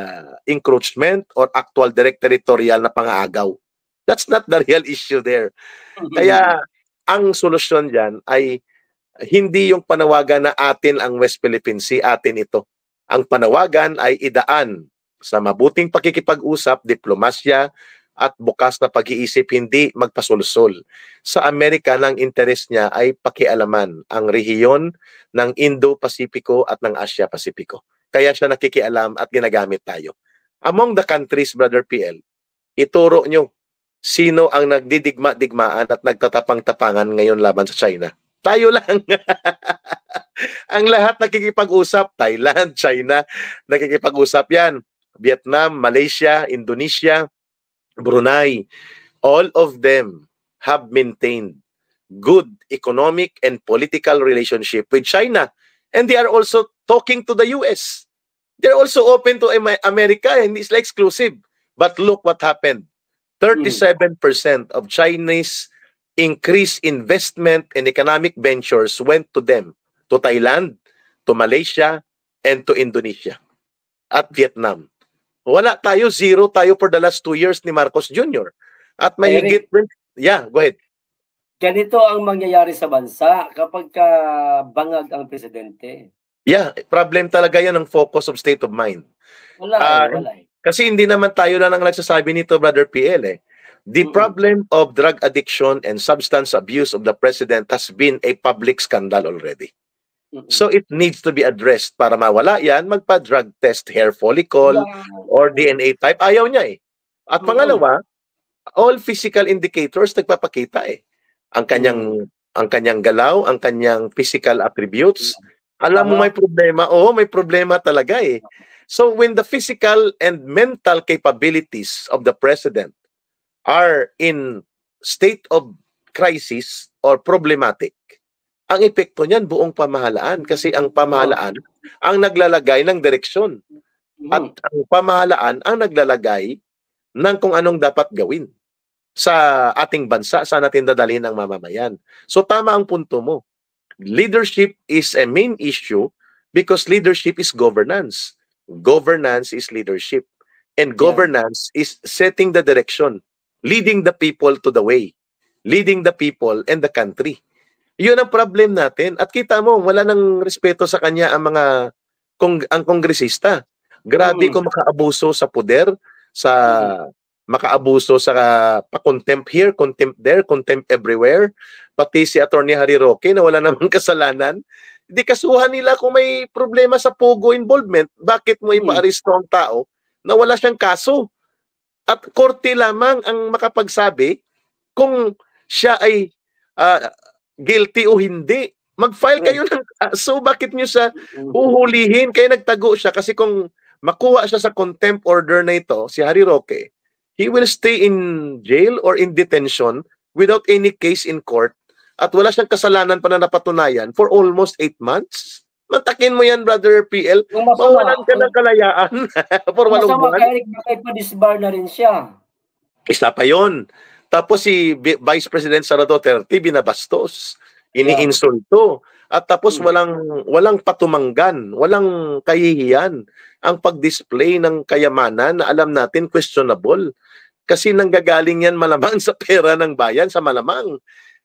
encroachment or actual direct territorial na pangaagaw. That's not the real issue there. Kaya ang solusyon dyan ay hindi yung panawagan na atin ang West Philippine Sea, atin ito. Ang panawagan ay idaan sa mabuting pakikipag-usap, diplomasya, at bukas na pag-iisip, hindi magpasulsol. Sa Amerika, ng interes niya ay pakialaman ang rehiyon ng Indo-Pasipiko at ng Asia-Pasipiko. kaya siya nakikialam at ginagamit tayo. Among the countries, Brother PL, ituro nyo sino ang nagdidigma-digmaan at nagtatapang-tapangan ngayon laban sa China. Tayo lang. Ang lahat nakikipag-usap, Thailand, China, nakikipag-usap yan. Vietnam, Malaysia, Indonesia, Brunei, all of them have maintained good economic and political relationship with China. And they are also talking to the US. They're also open to America, and it's like exclusive. But look what happened. 37% of Chinese increased investment and economic ventures went to them, to Thailand, to Malaysia, and to Indonesia, at Vietnam. Wala tayo, zero tayo for the last 2 years ni Marcos Jr. At mahigit, yeah, go ahead. Ganito ang mangyayari sa bansa kapag bangag ang presidente. Yeah, problem talaga yan ang focus of state of mind. Wala. Kasi hindi naman tayo lang ang nagsasabi nito, Brother PL. The problem of drug addiction and substance abuse of the president has been a public scandal already. So it needs to be addressed. Para mawala yan, magpa-drug test, hair follicle, or DNA type. Ayaw niya At pangalawa, all physical indicators nagpapakita Ang kanyang galaw, ang kanyang physical attributes. Alam mo may problema. Oo, may problema talaga So when the physical and mental capabilities of the president are in state of crisis or problematic, ang epekto niyan buong pamahalaan kasi ang pamahalaan ang naglalagay ng direksyon at ang pamahalaan ang naglalagay ng kung anong dapat gawin sa ating bansa, saan natin dadalhin ang mamamayan. So tama ang punto mo. Leadership is a main issue because leadership is governance. Governance is leadership. And governance is setting the direction, leading the people to the way, leading the people and the country. Yun ang problem natin. At kita mo, wala nang respeto sa kanya ang mga ang kongresista. Grabe kung makaabuso sa poder, makaabuso sa pa-contempt here, contempt there, contempt everywhere. Pati si Attorney Harry Roque na wala namang kasalanan. Hindi kasuhan nila kung may problema sa Pogo involvement. Bakit mo ipa-aresto ang tao na wala siyang kaso? At korte lamang ang makapagsabi kung siya ay guilty o hindi. Mag-file kayo ng kaso. Bakit nyo siya uhulihin? Kaya nagtago siya. Kasi kung makuha siya sa contempt order na ito, si Harry Roque, he will stay in jail or in detention without any case in court at wala siyang kasalanan pa na napatunayan for almost 8 months. Mantakin mo yan, Brother PL. Mawalan ka ng kalayaan for 8 buwan. Masama pa-disbar na rin siya. Isa pa yun. Tapos si Vice President Sara Duterte binabastos, iniinsulto. At tapos walang patumanggan, walang kahihiyan ang pag-display ng kayamanan na alam natin questionable. Kasi nanggagaling yan malamang sa pera ng bayan, sa malamang.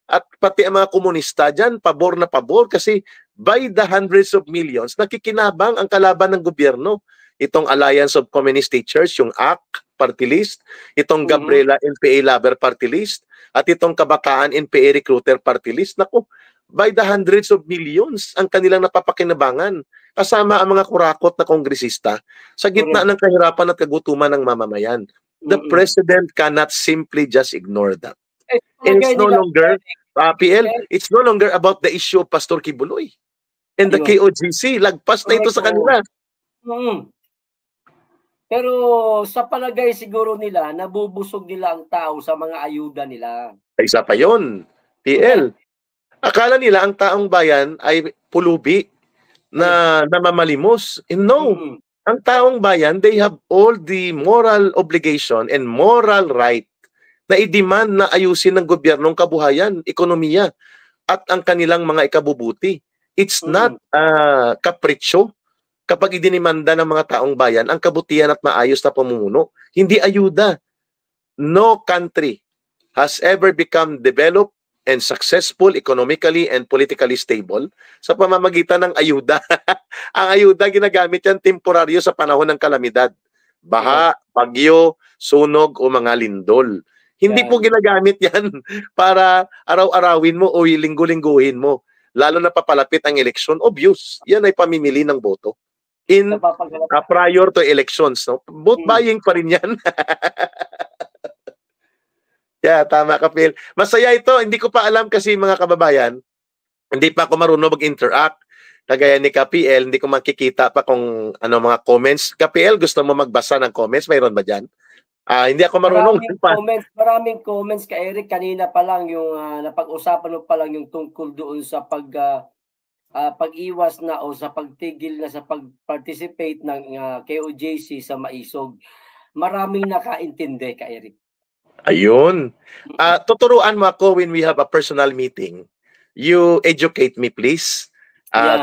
At pati ang mga komunista dyan, pabor na pabor kasi by the hundreds of millions, nakikinabang ang kalaban ng gobyerno. Itong Alliance of Communist Teachers, yung ACT party list, itong Gabriela NPA Lover party list, at itong Kabataan NPA Recruiter party list. Naku, by the hundreds of millions ang kanilang napapakinabangan kasama ang mga kurakot na kongresista sa gitna ng kahirapan at kagutuman ng mamamayan. The president cannot simply just ignore that. And it's no longer, PL, it's no longer about the issue of Pastor Kibuloy and the KOGC. Lagpas na ito sa kanila. Pero sa palagay siguro nila, nabubusog nila ang tao sa mga ayuda nila. Isa pa yun, PL. Akala nila ang taong bayan ay pulubi na mamalimos. No. Ang taong bayan, they have all the moral obligation and moral right na i-demand na ayusin ng gobyernong kabuhayan, ekonomiya, at ang kanilang mga ikabubuti. It's not kapritsyo kapag idinimanda ng mga taong bayan ang kabutihan at maayos na pamumuno. Hindi ayuda. No country has ever become developed and successful economically and politically stable sa pamamagitan ng ayuda. Ang ayuda ginagamit yan temporaryo sa panahon ng kalamidad. Baha, bagyo, sunog o mga lindol. Hindi po ginagamit yan para araw-arawin mo o linggo-lingguhin mo. Lalo na papalapit ang eleksyon, obvious. Yan ay pamimili ng boto. in Napapaghalata. prior to elections. No? Vote buying pa rin yan. Yeah, tama ka, Phil. Masaya ito. Hindi ko pa alam kasi mga kababayan, hindi pa ako marunong mag-interact. Kagaya ni KPL, hindi ko makikita pa kung ano mga comments. KPL, gusto mo magbasa ng comments? Mayroon ba dyan? Hindi ako marunong. Maraming comments ka Eric, kanina pa lang yung napag-usapan mo pa lang yung tungkol doon sa pag-iwas na o sa pagtigil na sa pag-participate ng KOJC sa Maisog. Maraming nakaintindi ka Eric. Ayun. Tuturuan mo ako when we have a personal meeting. You educate me please.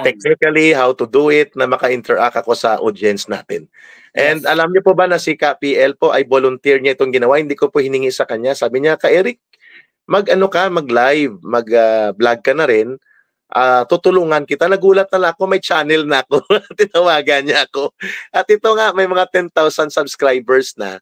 Technically, how to do it na maka-interact ako sa audience natin. And alam niyo po ba na si KPL po ay volunteer niya itong ginawa. Hindi ko po hiningi sa kanya. Sabi niya, Eric, mag-live, mag-vlog ka na rin. Tutulungan kita. Nagulat na lang ako, may channel na ako. Tinawagan niya ako. At ito nga, may mga 10,000 subscribers na.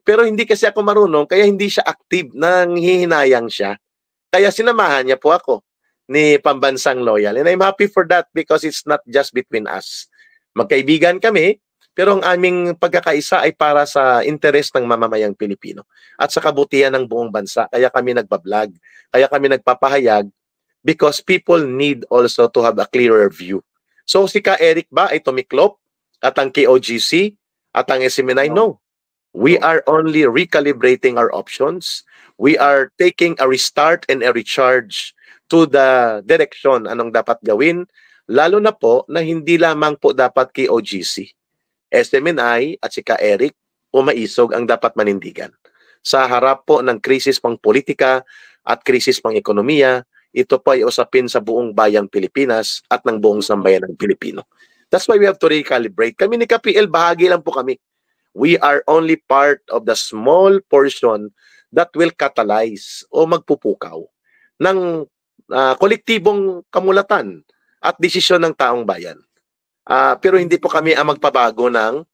Pero hindi kasi ako marunong, kaya hindi siya active. Nanghihinayang siya. Kaya sinamahan niya po ako ni Pambansang Loyal. And I'm happy for that because it's not just between us. Magkaibigan kami, pero ang aming pagkakaisa ay para sa interes ng mamamayang Pilipino at sa kabutihan ng buong bansa. Kaya kami nagbablog, kaya kami nagpapahayag because people need also to have a clearer view. So si Ka Eric ba ay tumiklop at ang KOGC at ang SMNI? No. We are only recalibrating our options. We are taking a restart and a recharge to the direction anong dapat gawin, lalo na po na hindi lamang po dapat KOGC, SMNI at si Ka Eric o Maisog ang dapat manindigan. Sa harap po ng krisis pang politika at krisis pang ekonomiya, ito po ay usapin sa buong bayang Pilipinas at ng buong sambayan ng Pilipino. That's why we have to recalibrate. Kami ni KPL, bahagi lang po kami. We are only part of the small portion that will catalyze o magpupukaw ng kolektibong kamulatan at desisyon ng taong bayan. Pero hindi po kami ang magpabago ng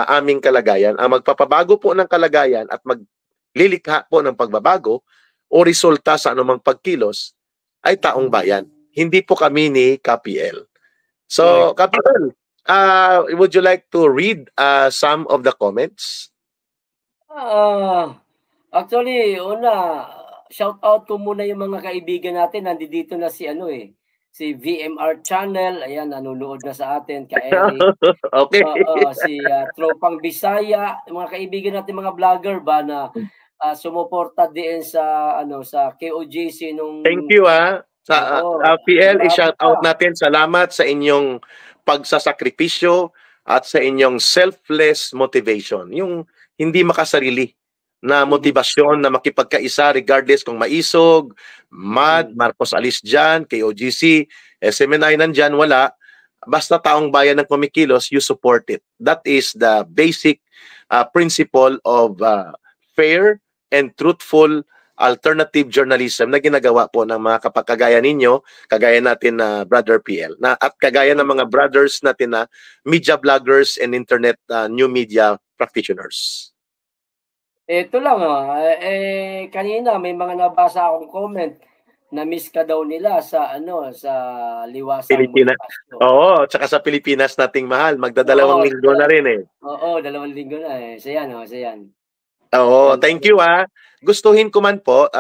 aming kalagayan. Ang magpapabago po ng kalagayan at maglilikha po ng pagbabago o resulta sa anumang pagkilos ay taong bayan. Hindi po kami ni KPL. So, KPL, would you like to read some of the comments? Actually, shout out ko muna yung mga kaibigan natin. Nandito na si si VMR Channel, ayan, nanonood na sa atin, Ka Eric. Okay. Si Tropang Bisaya, mga kaibigan natin, mga vlogger ba na sumuporta din sa sa KOJC nung. Thank you sa PL, i-shout out natin. Salamat sa inyong pagsasakripisyo at sa inyong selfless motivation. Yung hindi makasarili na motibasyon na makipagkaisa regardless kung Maisog, MAD, Marcos Alice dyan, KOGC, SMNI nandyan, wala. Basta taong bayan ng kumikilos, you support it. That is the basic principle of fair and truthful alternative journalism na ginagawa po ng mga kapagkagaya ninyo, kagaya natin na Brother PL, at kagaya ng mga brothers natin na media bloggers and internet new media practitioners. Ito lang kanina may mga nabasa akong comment na miss ka daw nila sa sa Liwasang Pilipinas. Oo, tsaka sa Pilipinas nating mahal, magdadalawang linggo na rin eh. Oo, 2 linggo na so yan. Oo, thank you Gustuhin ko man po,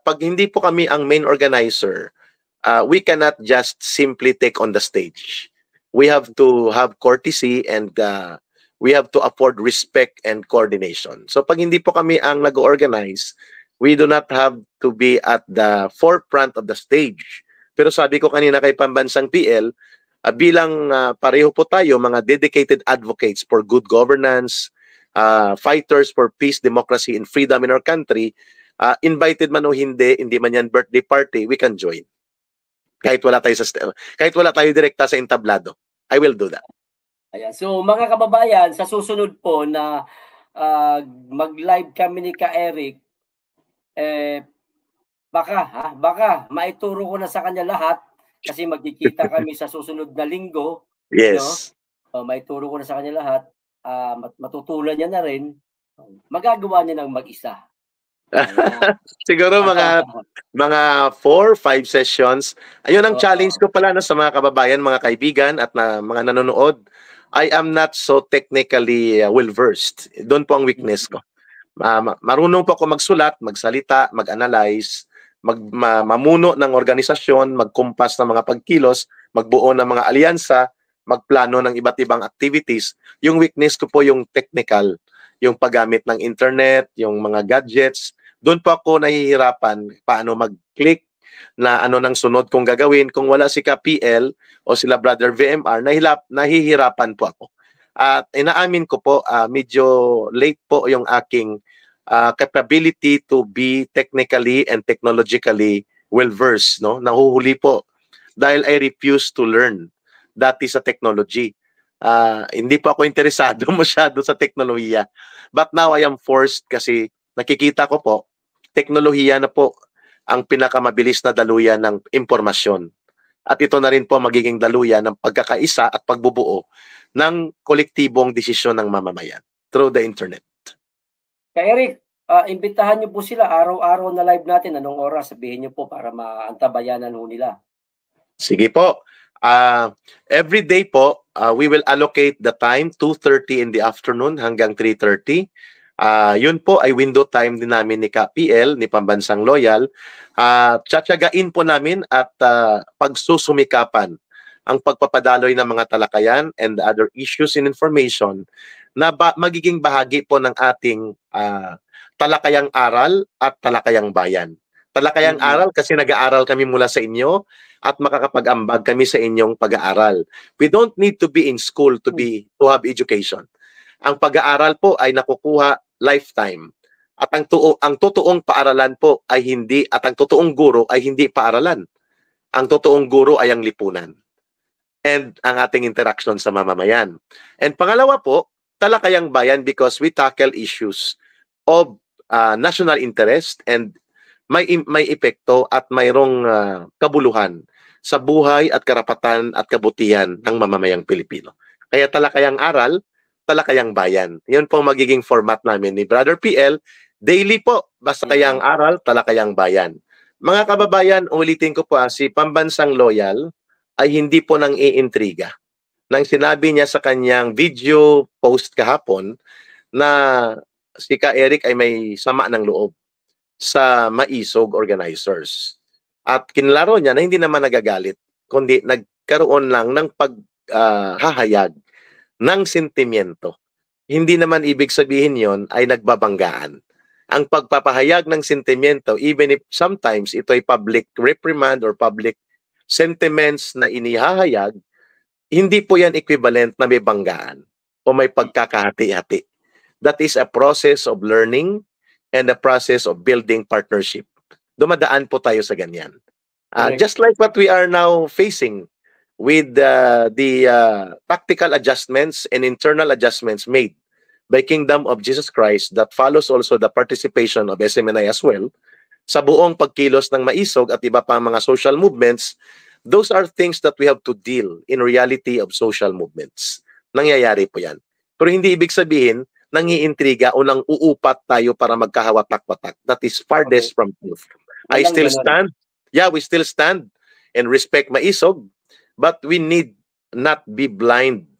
pag hindi po kami ang main organizer, we cannot just simply take on the stage. We have to have courtesy and we have to afford respect and coordination. So pag hindi po kami ang nag-organize, we do not have to be at the forefront of the stage. Pero sabi ko kanina kay Pambansang PL, bilang pareho po tayo, mga dedicated advocates for good governance, fighters for peace, democracy, and freedom in our country, invited man o hindi man yan birthday party, we can join. Kahit wala tayo direkta sa entablado. I will do that. Ayan. So mga kababayan, sa susunod po na mag-live kami ni Ka Eric, baka maituro ko na sa kanya lahat kasi magkikita kami sa susunod na linggo. Yes. Maituro ko na sa kanya lahat. Matutunan niya na rin. Magagawa niya ng mag-isa. Siguro mga 4-5 sessions. Ayun ang challenge ko pala no, sa mga kababayan, mga kaibigan at mga nanonood. I am not so technically well-versed. Doon po ang weakness ko. Marunong po ako magsulat, magsalita, mag-analyze, mamuno ng organisasyon, magkumpas ng mga pagkilos, magbuo ng mga alyansa, magplano ng iba't ibang activities. Yung weakness ko po yung technical, yung paggamit ng internet, yung mga gadgets. Doon po ako nahihirapan paano mag-click na ano nang sunod kong gagawin. Kung wala si KPL o sila Brother VMR, nahihirapan po ako. At inaamin ko po, medyo late po yung aking capability to be technically and technologically well-versed. No? Nahuhuli po dahil I refuse to learn. That is a technology. Hindi po ako interesado masyado sa teknolohiya. But now I am forced kasi nakikita ko po, teknolohiya na po ang pinakamabilis na daluyan ng impormasyon. At ito na rin po magiging daluyan ng pagkakaisa at pagbubuo ng kolektibong desisyon ng mamamayan through the internet. Kay Eric, imbitahan niyo po sila araw-araw na live natin. Anong oras? Sabihin niyo po para maantabayanan ho nila. Sige po. Every day po, we will allocate the time 2:30 in the afternoon hanggang 3:30. Yun po ay window time din namin ni KPL, ni Pambansang Loyal. Tsatsagain po namin at pagsusumikapan ang pagpapadaloy ng mga talakayan and other issues and information na magiging bahagi po ng ating talakayang aral at talakayang bayan. Talakayang aral kasi nag-aaral kami mula sa inyo at makakapag-ambag kami sa inyong pag-aaral. We don't need to be in school to have education. Ang pag-aaral po ay nakukuha lifetime. At ang totoong paaralan po ay hindi, at ang totoong guro ay hindi paaralan. Ang totoong guro ay ang lipunan and ang ating interaction sa mamamayan. And pangalawa po, talakayang bayan because we tackle issues of national interest and may epekto at mayroong kabuluhan sa buhay at karapatan at kabutihan ng mamamayang Pilipino. Kaya talakayang aral, talakayang bayan. Yun po magiging format namin ni Brother PL. Daily po, basta kayang aral, talakayang bayan. Mga kababayan, ulitin ko po, si Pambansang Loyal ay hindi po nang iintriga. Nang sinabi niya sa kanyang video post kahapon na si Ka Eric ay may sama ng loob sa Maisog organizers. At kinlaro niya na hindi naman nagagalit, kundi nagkaroon lang ng paghahayag ng sentimiento. Hindi naman ibig sabihin yon ay nagbabanggaan. Ang pagpapahayag ng sentimiento, even if sometimes ito ay public reprimand or public sentiments na inihahayag, hindi po yan equivalent na may banggaan o may pagkakahati-hati. That is a process of learning and the process of building partnership. Dumadaan po tayo sa ganyan. Just like what we are now facing with the tactical adjustments and internal adjustments made by Kingdom of Jesus Christ that follows also the participation of SMNI as well sa buong pagkilos ng Maisog at iba pang mga social movements. Those are things that we have to deal in reality of social movements. Nangyayari po yan. Pero hindi ibig sabihin nangiintriga o nang uupat tayo para magkahawatak-watak. That is farthest from truth. I still stand. Yeah, we still stand and respect Maisog, but we need not be blind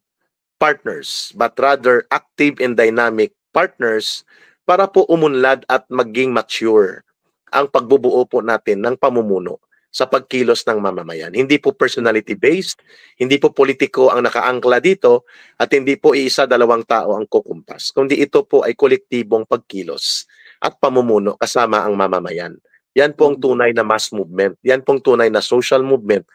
partners, but rather active and dynamic partners para po umunlad at maging mature ang pagbubuo po natin ng pamumuno sa pagkilos ng mamamayan. Hindi po personality-based, hindi po politiko ang nakaangkla dito, at hindi po isa-dalawang tao ang kukumpas, kundi ito po ay kolektibong pagkilos at pamumuno kasama ang mamamayan. Yan po ang tunay na mass movement. Yan po ang tunay na social movement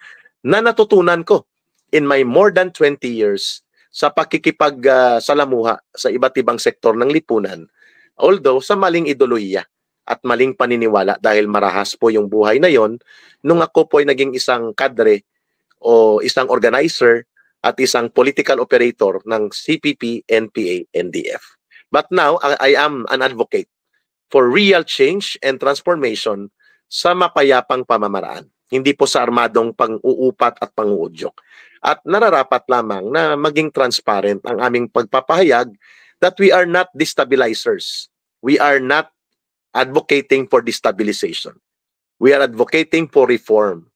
na natutunan ko in my more than 20 years sa pakikipag-salamuha sa iba't ibang sektor ng lipunan, although sa maling ideolohiya at maling paniniwala dahil marahas po yung buhay na yon nung ako po ay naging isang kadre o isang organizer at isang political operator ng CPP, NPA, NDF. But now, I am an advocate for real change and transformation sa mapayapang pamamaraan. Hindi po sa armadong pang-uupat at pang-uudyok. At nararapat lamang na maging transparent ang aming pagpapahayag that we are not destabilizers. We are not advocating for destabilization. We are advocating for reform.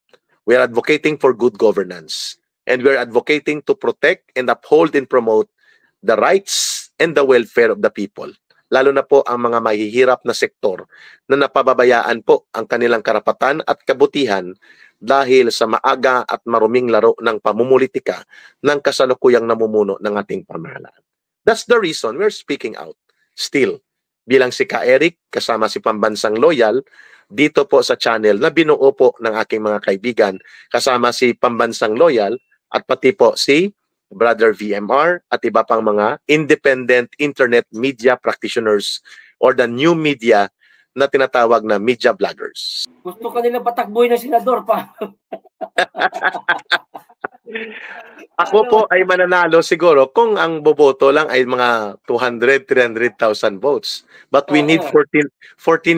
We are advocating for good governance. And we are advocating to protect and uphold and promote the rights and the welfare of the people. Lalo na po ang mga mahihirap na sektor na napababayaan po ang kanilang karapatan at kabutihan dahil sa maaga at maruming laro ng pamumulitika ng kasalukuyang namumuno ng ating pamahalaan. That's the reason we're speaking out. Still, bilang si Ka Eric, kasama si Pambansang Loyal, dito po sa channel na binuo po ng aking mga kaibigan, kasama si Pambansang Loyal at pati po si Brother VMR at iba pang mga independent internet media practitioners or the new media na tinatawag na media bloggers. Gusto ka nila patakboy na senador pa. Ako po ay mananalo siguro kung ang boboto lang ay mga 200,000-300,000 votes. But we need 14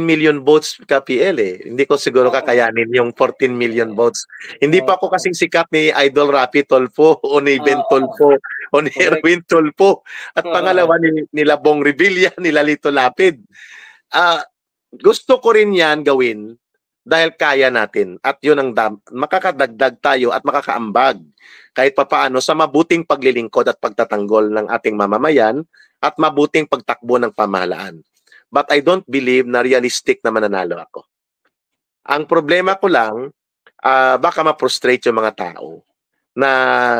million votes KPL eh. Hindi ko siguro kakayanin yung 14 million votes. Hindi pa ako kasing sikat ni Idol Rapi Tolfo o ni Ben Tolfo o ni Erwin Tolfo. At pangalawa ni Labong Revilla, ni Lalito Lapid. Gusto ko rin yan gawin dahil kaya natin at yun ang makakadagdag tayo at makakaambag kahit papaano sa mabuting paglilingkod at pagtatanggol ng ating mamamayan at mabuting pagtakbo ng pamahalaan. But I don't believe na realistic na mananalo ako. Ang problema ko lang, baka ma-frustrate yung mga tao na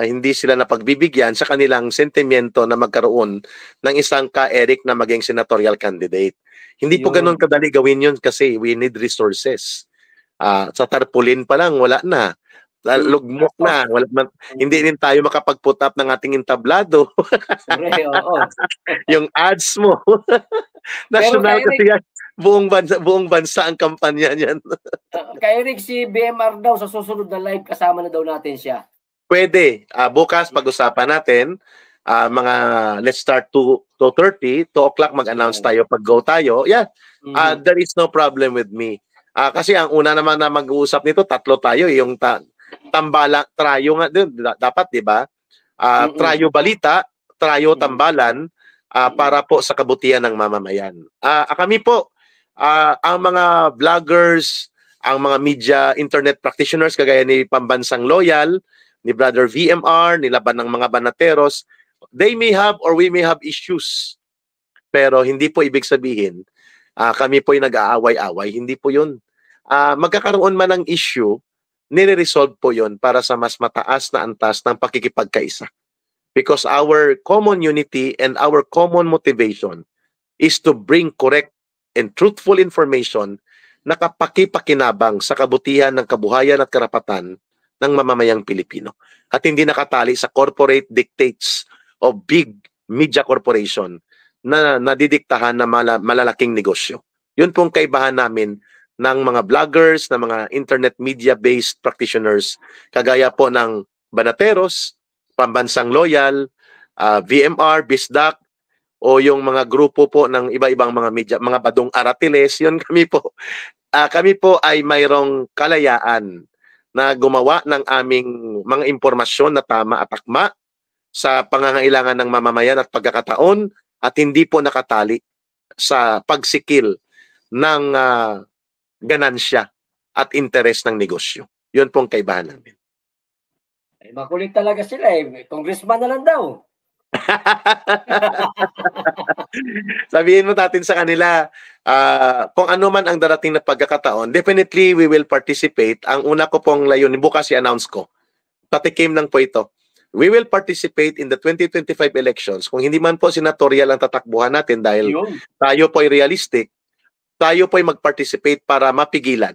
hindi sila napagbibigyan sa kanilang sentimiento na magkaroon ng isang Ka Eric na maging senatorial candidate. Hindi po ganun kadali gawin yun kasi we need resources. Sa tarpaulin pa lang, wala na. Lugmok na. Hindi rin tayo makapag-put up ng ating entablado. Yung ads mo. National kasi yan. Buong bansa ang kampanya niyan. Kay Eric, si BMR daw sa susunod na live kasama na daw natin siya. Pwede. Bukas pag-usapan natin. Mga let's start 2:30, 2 o'clock mag-announce tayo pag go tayo. Yeah. There is no problem with me. Kasi ang una naman na mag-uusap nito, tatlo tayo, yung tambala, trayo nga din, dapat, di ba? Trayo balita, trayo tambalan, para po sa kabutihan ng mamamayan. Kami po, ang mga vloggers, ang mga media, internet practitioners, kagaya ni Pambansang Loyal, ni Brother VMR, ni laban ng mga banateros, they may have or we may have issues. Pero hindi po ibig sabihin, kami po yung nag-aaway-away, hindi po yun. Magkakaroon man ng issue, nire-resolve po yun para sa mas mataas na antas ng pakikipagkaisa. Because our common unity and our common motivation is to bring correct and truthful information na kapakipakinabang sa kabutihan ng kabuhayan at karapatan ng mamamayang Pilipino. At hindi nakatali sa corporate dictates of big media corporation na nadidiktahan na malalaking negosyo. Yun pong kaibahan namin ng mga vloggers, ng mga internet media-based practitioners, kagaya po ng Banateros, Pambansang Loyal, VMR, Bisdak, o yung mga grupo po ng iba-ibang mga media, mga Badong Aratiles, yun kami po. Kami po ay mayroong kalayaan na gumawa ng aming mga impormasyon na tama at akma sa pangangailangan ng mamamayan at pagkakataon at hindi po nakatali sa pagsikil ng ganansya at interes ng negosyo. Yun pong kaibahan namin. Ay, makulit talaga sila eh. Congressman na lang daw. Sabihin mo natin sa kanila, kung ano man ang darating na pagkakataon, definitely we will participate. Ang una ko pong layunin, bukas i-announce ko. Patikim lang po ito. We will participate in the 2025 elections. Kung hindi man po senatorial ang tatakbuhan natin dahil tayo po ay realistic, tayo po ay mag-participate para mapigilan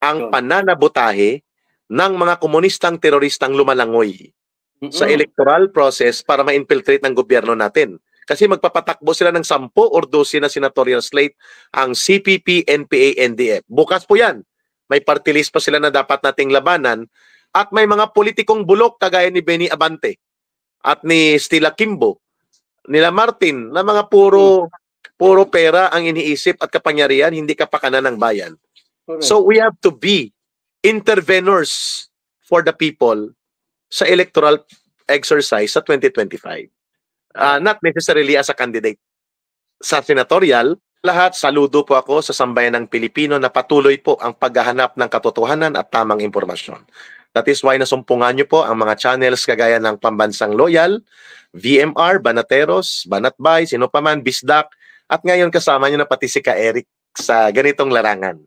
ang pananabotahe ng mga komunistang teroristang lumalangoy sa electoral process para ma-infiltrate ng gobyerno natin. Kasi magpapatakbo sila ng 10 or 12 na senatorial slate ang CPP, NPA, NDF. Bukas po yan. May party list pa sila na dapat nating labanan at may mga politikong bulok kagaya ni Benny Abante at ni Stella Kimbo, nila Martin, na mga puro pera ang iniisip at kapangyarihan, hindi kapakanan ng bayan. Correct. So we have to be intervenors for the people sa electoral exercise sa 2025. Not necessarily as a candidate sa senatorial, lahat, saludo po ako sa sambayan ng Pilipino na patuloy po ang paghahanap ng katotohanan at tamang impormasyon. That is why nasumpungan niyo po ang mga channels kagaya ng Pambansang Loyal, VMR, Banateros, Banatbay, sino pa man, Bisdak, at ngayon kasama niyo na pati si Ka Eric sa ganitong larangan.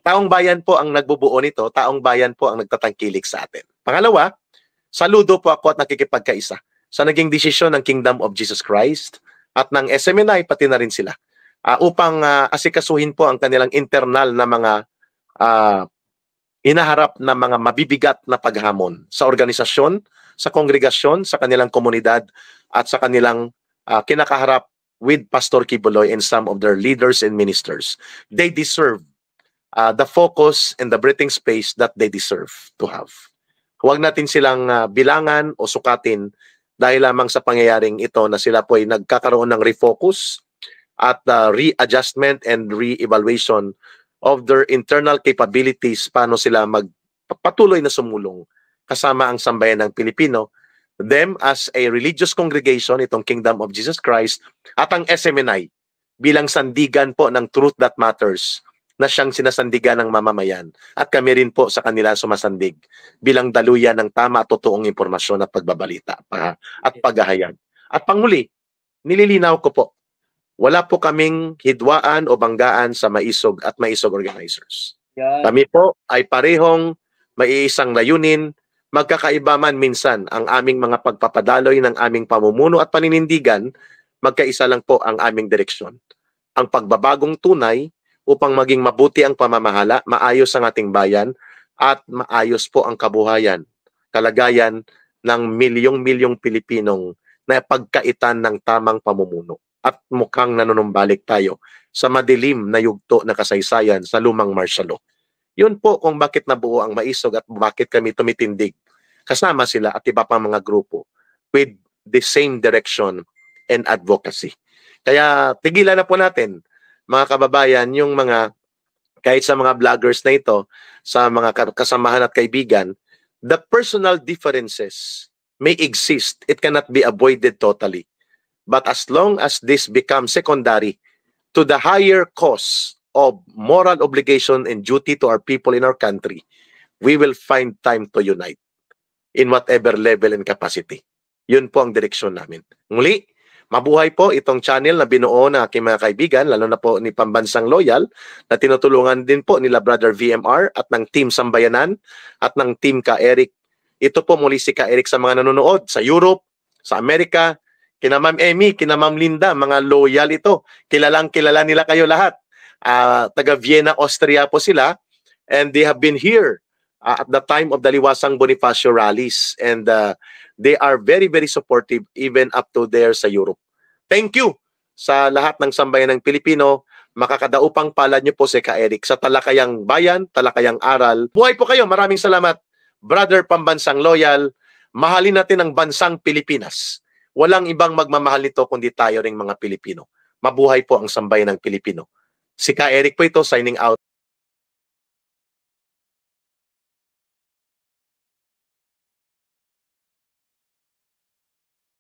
Taong bayan po ang nagbubuo nito, taong bayan po ang nagtatangkilik sa atin. Pangalawa, saludo po ako at nakikipagkaisa sa naging desisyon ng Kingdom of Jesus Christ at ng SMNI, pati na rin sila. Upang asikasuhin po ang kanilang internal na mga hinaharap na mga mabibigat na paghamon sa organisasyon, sa kongregasyon, sa kanilang komunidad at sa kanilang kinakaharap with Pastor Quiboloy and some of their leaders and ministers. They deserve the focus and the breathing space that they deserve to have. Huwag natin silang bilangan o sukatin dahil lamang sa pangyayaring ito na sila po ay nagkakaroon ng refocus at readjustment and re-evaluation of their internal capabilities, paano sila magpatuloy na sumulong kasama ang sambayan ng Pilipino, them as a religious congregation, itong Kingdom of Jesus Christ, at ang SMNI bilang sandigan po ng Truth That Matters na siyang sinasandigan ng mamamayan. At kami rin po sa kanila sumasandig bilang daluyan ng tama at totoong impormasyon at pagbabalita at paghahayag. At panghuli, nililinaw ko po, wala po kaming hidwaan o banggaan sa Maisog at Maisog organizers. Yan. Kami po ay parehong may isang layunin, magkakaiba man minsan ang aming mga pagpapadaloy ng aming pamumuno at paninindigan, magkaisa lang po ang aming direksyon. Ang pagbabagong tunay upang maging mabuti ang pamamahala, maayos ang ating bayan, at maayos po ang kabuhayan, kalagayan ng milyong-milyong Pilipinong na pagkaitan ng tamang pamumuno. At mukhang nanunumbalik tayo sa madilim na yugto na kasaysayan sa lumang martial law. Yun po kung bakit nabuo ang Maisog at bakit kami tumitindig kasama sila at iba pang mga grupo with the same direction and advocacy. Kaya tigilan na po natin, mga kababayan, yung mga kahit sa mga vloggers na ito, sa mga kasamahan at kaibigan, the personal differences may exist. It cannot be avoided totally. But as long as this becomes secondary to the higher cause of moral obligation and duty to our people in our country, we will find time to unite in whatever level and capacity. Yun po ang direksyon namin. Muli, mabuhay po itong channel na binuo ng aking mga kaibigan, lalo na po ni Pambansang Loyal, na tinutulungan din po nila Brother VMR at ng Team Sambayanan at ng Team Ka Eric. Ito po muli si Ka Eric sa mga nanonood sa Europe, sa Amerika, kina Ma'am Emmy, kina Ma'am Linda, mga loyal ito. Kilalang kilala nila kayo lahat. Taga Vienna, Austria po sila, and they have been here at the time of the Liwasang Bonifacio rallies, and they are very, very supportive even up to there sa Europe. Thank you sa lahat ng sambayan ng Pilipino. Makakadaupang palad niyo po si Ka Eric sa Talakayang Bayan, Talakayang Aral. Buhay po kayo. Maraming salamat, Brother Pambansang Loyal. Mahalin natin ang bansang Pilipinas. Walang ibang magmamahal nito kundi tayo ring mga Pilipino. Mabuhay po ang sambayan ng Pilipino. Si Ka Eric po ito, signing out.